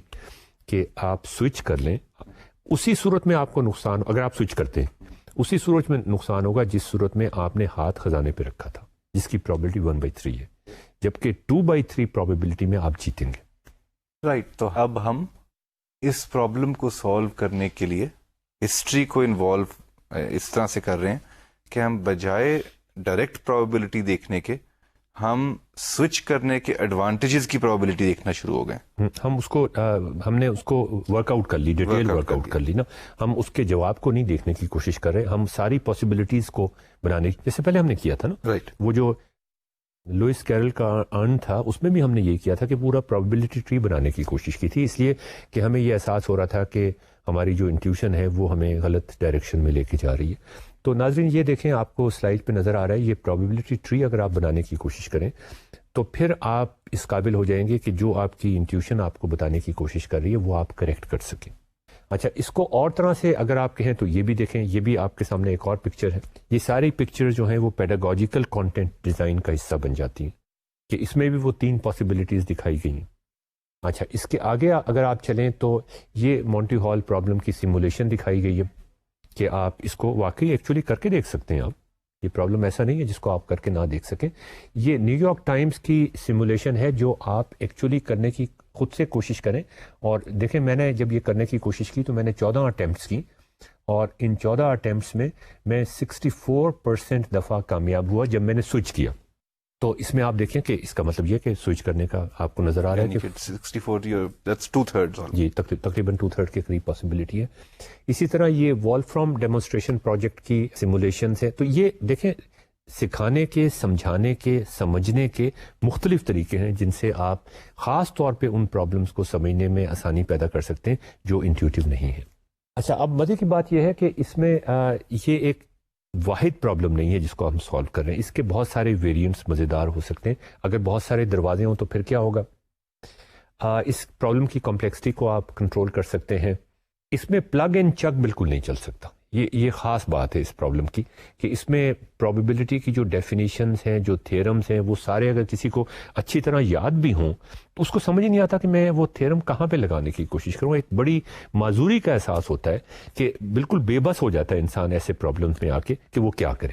کہ آپ سوئچ کر لیں, اسی صورت میں آپ کو نقصان, اگر آپ سوئچ کرتے ہیں اسی صورت میں نقصان ہوگا جس صورت میں آپ نے ہاتھ خزانے پہ رکھا تھا, جس کی پروبیبلٹی 1/3 ہے, جبکہ 2/3 پروبیبلٹی میں آپ جیتیں گے. رائٹ. تو اب ہم اس پرابلم کو سالو کرنے کے لیے ہسٹری کو انوالو اس طرح سے کر رہے ہیں کہ ہم بجائے ڈائریکٹ پروبیبلٹی دیکھنے کے ہم سوئچ کرنے کے ایڈوانٹیجز کی پروبیبلٹی دیکھنا شروع ہو گئے. ہم نے اس کو ورک آؤٹ کر لی, ڈیٹیل ورک آؤٹ کر لی نا. ہم اس کے جواب کو نہیں دیکھنے کی کوشش کر رہے, ہم ساری پاسبلٹیز کو بنانے کی, جیسے پہلے ہم نے کیا تھا نا. رائٹ. وہ جو لوئس کیرل کا ارن تھا اس میں بھی ہم نے یہ کیا تھا کہ پورا پروبیبلٹی ٹری بنانے کی کوشش کی تھی, اس لیے کہ ہمیں یہ احساس ہو رہا تھا کہ ہماری جو انٹیوشن ہے وہ ہمیں غلط ڈائریکشن میں لے کے جا رہی ہے. تو ناظرین یہ دیکھیں آپ کو سلائڈ پہ نظر آ رہا ہے, یہ پروبیبلٹی ٹری اگر آپ بنانے کی کوشش کریں تو پھر آپ اس قابل ہو جائیں گے کہ جو آپ کی انٹیوشن آپ کو بتانے کی کوشش کر رہی ہے وہ آپ کریکٹ کر سکیں. اچھا, اس کو اور طرح سے اگر آپ کہیں تو یہ بھی دیکھیں, یہ بھی آپ کے سامنے ایک اور پکچر ہے. یہ ساری پکچر جو ہیں وہ پیڈاگوجیکل کانٹینٹ ڈیزائن کا حصہ بن جاتی ہیں کہ اس میں بھی وہ 3 پاسبلٹیز دکھائی گئی ہیں. اچھا, اس کے آگے اگر آپ چلیں تو یہ مونٹی ہال پرابلم کی سیمولیشن دکھائی گئی ہے کہ آپ اس کو واقعی ایکچولی کر کے دیکھ سکتے ہیں. آپ یہ پرابلم ایسا نہیں ہے جس کو آپ کر کے نہ دیکھ سکیں. یہ نیو یارک ٹائمز کی سیمولیشن ہے جو آپ ایکچولی کرنے کی خود سے کوشش کریں. اور دیکھیں میں نے جب یہ کرنے کی کوشش کی تو میں نے 14 اٹیمپٹس کی, اور ان 14 اٹیمپٹس میں 64% دفعہ کامیاب ہوا جب میں نے سوئچ کیا. تو اس میں آپ دیکھیں کہ اس کا مطلب یہ کہ سوئچ کرنے کا آپ کو نظر آ رہا ہے کہ 64 that's 2/3 جی تقریباً 2/3 کے قریب پاسبلٹی ہے. اسی طرح یہ وولفرام ڈیمونسٹریشن پروجیکٹ کی سیمولیشنز ہے. تو یہ دیکھیں سکھانے کے, سمجھانے کے, سمجھنے کے مختلف طریقے ہیں جن سے آپ خاص طور پہ ان پرابلمس کو سمجھنے میں آسانی پیدا کر سکتے ہیں جو انٹیوٹیو نہیں ہے. اچھا, اب مزے کی بات یہ ہے کہ اس میں یہ ایک واحد پرابلم نہیں ہے جس کو ہم سالو کر رہے ہیں. اس کے بہت سارے ویریئنٹس مزیدار ہو سکتے ہیں. اگر بہت سارے دروازے ہوں تو پھر کیا ہوگا, اس پرابلم کی کمپلیکسٹی کو آپ کنٹرول کر سکتے ہیں. اس میں پلگ اینڈ چک بالکل نہیں چل سکتا. یہ خاص بات ہے اس پرابلم کی کہ اس میں پرابیبلٹی کی جو ڈیفینیشنز ہیں، جو تھیرمز ہیں، وہ سارے اگر کسی کو اچھی طرح یاد بھی ہوں تو اس کو سمجھ ہی نہیں آتا کہ میں وہ تھیرم کہاں پہ لگانے کی کوشش کروں. ایک بڑی معذوری کا احساس ہوتا ہے کہ بالکل بے بس ہو جاتا ہے انسان ایسے پرابلمز میں آ کے کہ وہ کیا کرے.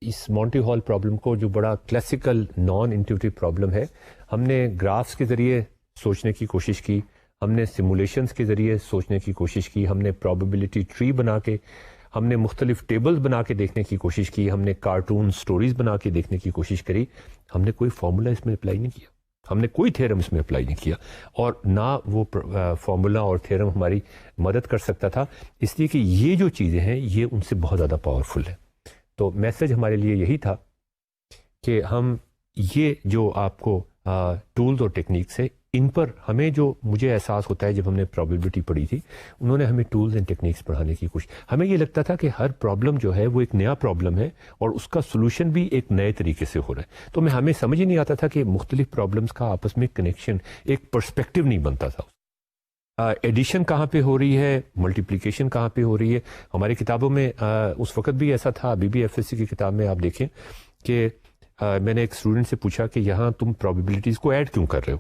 اس مونٹی ہال پرابلم کو جو بڑا کلاسیکل نان انٹیوٹیو پرابلم ہے، ہم نے گرافس کے ذریعے سوچنے کی کوشش کی، ہم نے سیمولیشنز کے ذریعے سوچنے کی کوشش کی، ہم نے پرابیبلٹی ٹری بنا کے، ہم نے مختلف ٹیبلز بنا کے دیکھنے کی کوشش کی، ہم نے کارٹون سٹوریز بنا کے دیکھنے کی کوشش کری. ہم نے کوئی فارمولا اس میں اپلائی نہیں کیا، ہم نے کوئی تھیرم اس میں اپلائی نہیں کیا، اور نہ وہ فارمولا اور تھیرم ہماری مدد کر سکتا تھا، اس لیے کہ یہ جو چیزیں ہیں یہ ان سے بہت زیادہ پاورفل ہیں. تو میسج ہمارے لیے یہی تھا کہ ہم یہ جو آپ کو ٹولز اور ٹیکنیکس ہیں، ان پر ہمیں جو مجھے احساس ہوتا ہے جب ہم نے پرابیبلٹی پڑھی تھی، انہوں نے ہمیں ٹولز اینڈ ٹیکنیکس پڑھانے کی کوشش. ہمیں یہ لگتا تھا کہ ہر پرابلم جو ہے وہ ایک نیا پرابلم ہے اور اس کا سولوشن بھی ایک نئے طریقے سے ہو رہا ہے. تو ہمیں سمجھ ہی نہیں آتا تھا کہ مختلف پرابلمس کا آپس میں کنیکشن، ایک پرسپیکٹو نہیں بنتا تھا. ایڈیشن کہاں پہ ہو رہی ہے، ملٹیپلیکیشن کہاں پہ ہو رہی ہے. ہماری کتابوں میں اس وقت بھی ایسا تھا، ابھی بھی ایف ایس سی کی کتاب میں آپ دیکھیں کہ میں نے ایک اسٹوڈنٹ سے پوچھا کہ یہاں تم پرابیبلٹیز کو ایڈ کیوں کر رہے ہو،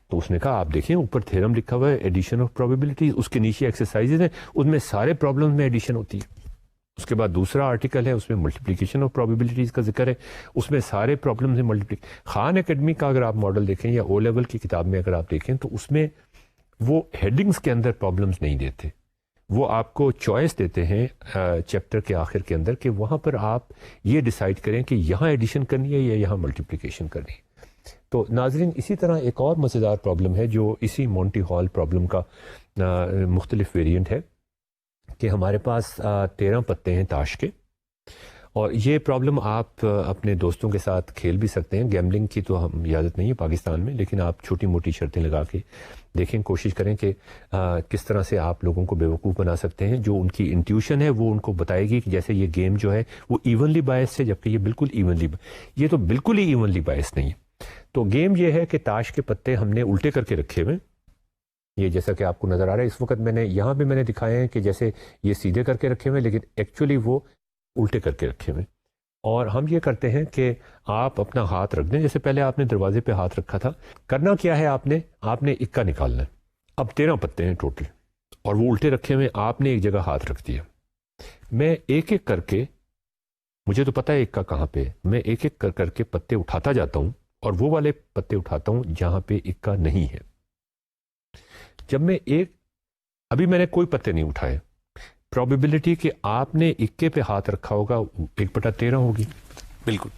تو اس نے کہا آپ دیکھیں اوپر تھیرم لکھا ہوا ہے ایڈیشن آف پرابیبلٹیز، اس کے نیچے ایکسرسائزز ہیں، اس میں سارے پرابلم میں ایڈیشن ہوتی ہے. اس کے بعد دوسرا آرٹیکل ہے، اس میں ملٹیپلیکیشن آف پرابیبلٹیز کا ذکر ہے، اس میں سارے پرابلمز ہیں ملٹیپلیکیشن. خان اکیڈمی کا اگر آپ ماڈل دیکھیں یا او لیول کی کتاب میں اگر آپ دیکھیں تو اس میں وہ ہیڈنگز کے اندر پرابلمز نہیں دیتے، وہ آپ کو چوائس دیتے ہیں چیپٹر کے آخر کے اندر کہ وہاں پر آپ یہ ڈیسائیڈ کریں کہ یہاں ایڈیشن کرنی ہے یا یہاں ملٹیپلیکیشن کرنی ہے. تو ناظرین، اسی طرح ایک اور مزیدار پرابلم ہے جو اسی مونٹی ہال پرابلم کا مختلف ویریئنٹ ہے کہ ہمارے پاس 13 پتے ہیں تاش کے، اور یہ پرابلم آپ اپنے دوستوں کے ساتھ کھیل بھی سکتے ہیں. گیملنگ کی تو ہم اجازت نہیں ہے پاکستان میں، لیکن آپ چھوٹی موٹی شرطیں لگا کے دیکھیں، کوشش کریں کہ کس طرح سے آپ لوگوں کو بیوقوف بنا سکتے ہیں. جو ان کی انٹیوشن ہے وہ ان کو بتائے گی کہ جیسے یہ گیم جو ہے وہ ایونلی بائس ہے، جبکہ یہ بالکل یہ تو بالکل ہی ایونلی بائس نہیں ہے. تو گیم یہ ہے کہ تاش کے پتے ہم نے الٹے کر کے رکھے ہوئے، یہ جیسا کہ آپ کو نظر آ رہا ہے اس وقت یہاں پہ میں نے دکھائے ہیں کہ جیسے یہ سیدھے کر کے رکھے ہوئے، لیکن ایکچولی وہ الٹے کر کے رکھے ہوئے. اور ہم یہ کرتے ہیں کہ آپ اپنا ہاتھ رکھ دیں، جیسے پہلے آپ نے دروازے پہ ہاتھ رکھا تھا. کرنا کیا ہے، آپ نے اکا نکالنا ہے. اب 13 پتے ہیں ٹوٹل اور وہ الٹے رکھے ہوئے، آپ نے ایک جگہ ہاتھ رکھ دیا. میں ایک ایک کر کے، مجھے تو پتہ ہے اکا کہاں پہ، میں ایک ایک کر کے پتے اٹھاتا جاتا ہوں اور وہ والے پتے اٹھاتا ہوں جہاں پہ اکا نہیں ہے. جب میں ابھی میں نے کوئی پتے نہیں اٹھائے، پرابیبلٹی کہ آپ نے اکے پہ ہاتھ رکھا ہوگا 1/13 ہوگی. بالکل.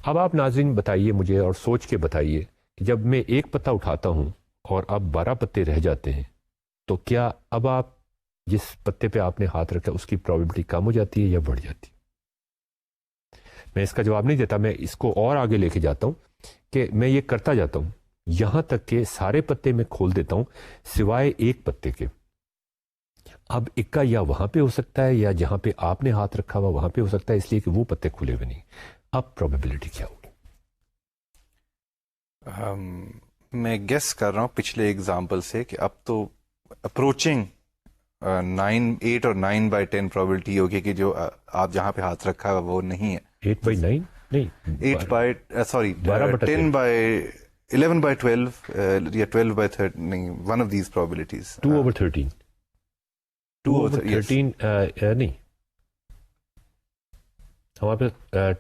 اب آپ ناظرین بتائیے مجھے اور سوچ کے بتائیے کہ جب میں ایک پتا اٹھاتا ہوں اور اب 12 پتے رہ جاتے ہیں تو کیا اب آپ جس پتے پہ آپ نے ہاتھ رکھا اس کی پرابیبلٹی کم ہو جاتی ہے یا بڑھ جاتی ہے؟ میں اس کا جواب نہیں دیتا، میں اس کو اور آگے لے کے جاتا ہوں کہ میں یہ کرتا جاتا ہوں یہاں تک کہ سارے پتے میں کھول دیتا ہوں سوائے ایک پتے کے. اب اکا یا وہاں پہ ہو سکتا ہے یا جہاں پہ آپ نے ہاتھ رکھا ہوا وہاں پہ ہو سکتا ہے، اس لیے کہ وہ پتے کھلے ہوئے نہیں. اب پرابیبلٹی کیا ہوگی؟ میں گیس کر رہا ہوں پچھلے اگزامپل سے کہ اب تو اپروچنگ 8 اور 9/10 پرابیبلٹی ہوگی کہ جو آپ جہاں پہ ہاتھ رکھا ہوا وہ نہیں ہے. 8/9 نہیں، 11/12 یا 12/13 نہیں، ون آف دیز پرابیبلٹیز. 2/13 نہیں، ہمارے پاس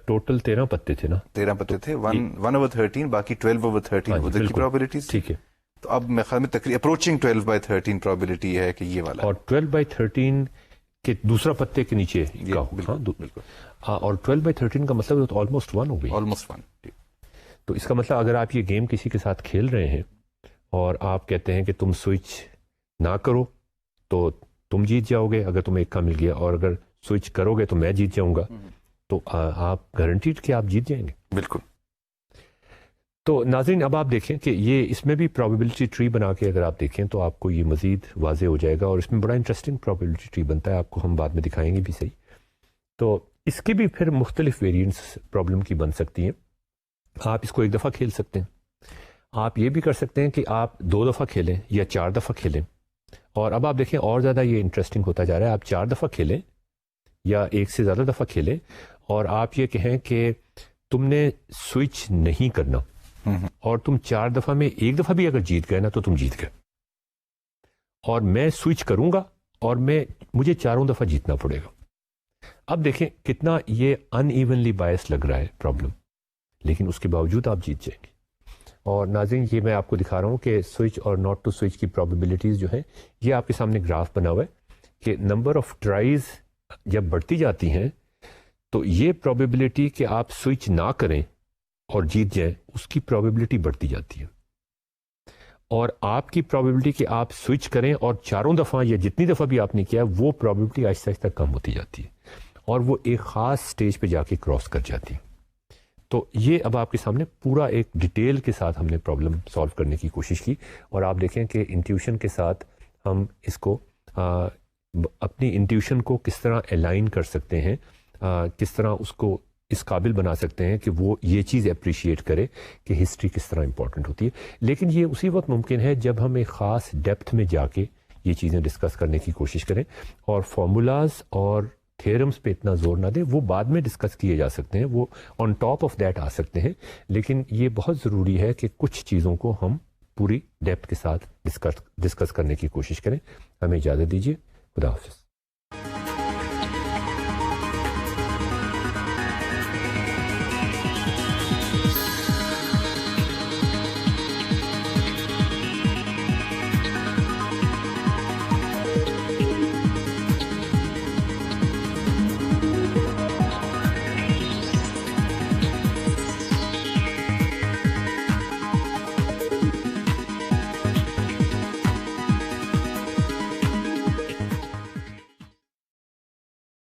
ٹوٹل 13 پتے تھے نا، 13 پتے تھے، 1/13 باقی 12/13 ادھر کی پرابیبلٹیز. ٹھیک ہے. تو اب میں خیال میں تقریباً اپروچنگ 12/13 پرابیبلٹی ہے کہ یہ والا، اور 12/13 کے دوسرا پتے کے نیچے کا ہوگا. بالکل. اور 12/13 کا مطلب آلموسٹ 1 ہو گئی. آلموسٹ 1. تو اس کا مطلب اگر آپ یہ گیم کسی کے ساتھ کھیل رہے ہیں اور آپ کہتے ہیں کہ تم سوئچ نہ کرو تو تم جیت جاؤ گے اگر تمہیں ایک مل گیا، اور اگر سوئچ کرو گے تو میں جیت جاؤں گا، تو آپ گارنٹیڈ کہ آپ جیت جائیں گے. بالکل. تو ناظرین اب آپ دیکھیں کہ یہ اس میں بھی پرابیبلٹی ٹری بنا کے اگر آپ دیکھیں تو آپ کو یہ مزید واضح ہو جائے گا، اور اس میں بڑا انٹرسٹنگ پرابیبلٹی ٹری بنتا ہے، آپ کو ہم بعد میں دکھائیں گے بھی صحیح. تو اس کی بھی پھر مختلف ویریئنٹس پرابلم کی بن سکتی ہیں. آپ اس کو ایک دفعہ کھیل سکتے ہیں، آپ یہ بھی کر سکتے ہیں کہ آپ 2 دفعہ کھیلیں یا 4 دفعہ کھیلیں. اور اب آپ دیکھیں اور زیادہ یہ انٹرسٹنگ ہوتا جا رہا ہے. آپ 4 دفعہ کھیلیں یا ایک سے زیادہ دفعہ کھیلیں اور آپ یہ کہیں کہ تم نے سوئچ نہیں کرنا اور تم 4 دفعہ میں 1 دفعہ بھی اگر جیت گئے نا تو تم جیت گئے، اور میں سوئچ کروں گا اور مجھے 4 دفعہ جیتنا پڑے گا. اب دیکھیں کتنا یہ ان ایونلی بائس لگ رہا ہے پرابلم، لیکن اس کے باوجود آپ جیت جائیں گے. اور ناظرین یہ میں آپ کو دکھا رہا ہوں کہ سوئچ اور ناٹ ٹو سوئچ کی پرابیبلٹیز جو ہیں، یہ آپ کے سامنے گراف بنا ہوا ہے کہ نمبر آف ٹرائز جب بڑھتی جاتی ہیں تو یہ پرابیبلٹی کہ آپ سوئچ نہ کریں اور جیت جائیں اس کی پرابیبلٹی بڑھتی جاتی ہے، اور آپ کی پرابیبلٹی کہ آپ سوئچ کریں اور 4 دفعہ یا جتنی دفعہ بھی آپ نے کیا وہ پرابیبلٹی آہستہ آہستہ کم ہوتی جاتی ہے اور وہ ایک خاص سٹیج پہ جا کے کراس کر جاتی ہے. تو یہ اب آپ کے سامنے پورا ایک ڈیٹیل کے ساتھ ہم نے پرابلم سالو کرنے کی کوشش کی، اور آپ دیکھیں کہ انٹیوشن کے ساتھ ہم اس کو اپنی انٹیوشن کو کس طرح الائن کر سکتے ہیں، کس طرح اس کو اس قابل بنا سکتے ہیں کہ وہ یہ چیز اپریشیٹ کرے کہ ہسٹری کس طرح امپورٹنٹ ہوتی ہے. لیکن یہ اسی وقت ممکن ہے جب ہم ایک خاص ڈیپتھ میں جا کے یہ چیزیں ڈسکس کرنے کی کوشش کریں، اور فارمولاز اور تھیورمز پہ اتنا زور نہ دیں، وہ بعد میں ڈسکس کیے جا سکتے ہیں، وہ آن ٹاپ آف دیٹ آ سکتے ہیں، لیکن یہ بہت ضروری ہے کہ کچھ چیزوں کو ہم پوری ڈیپتھ کے ساتھ ڈسکس کرنے کی کوشش کریں. ہمیں اجازت دیجیے، خدا حافظ.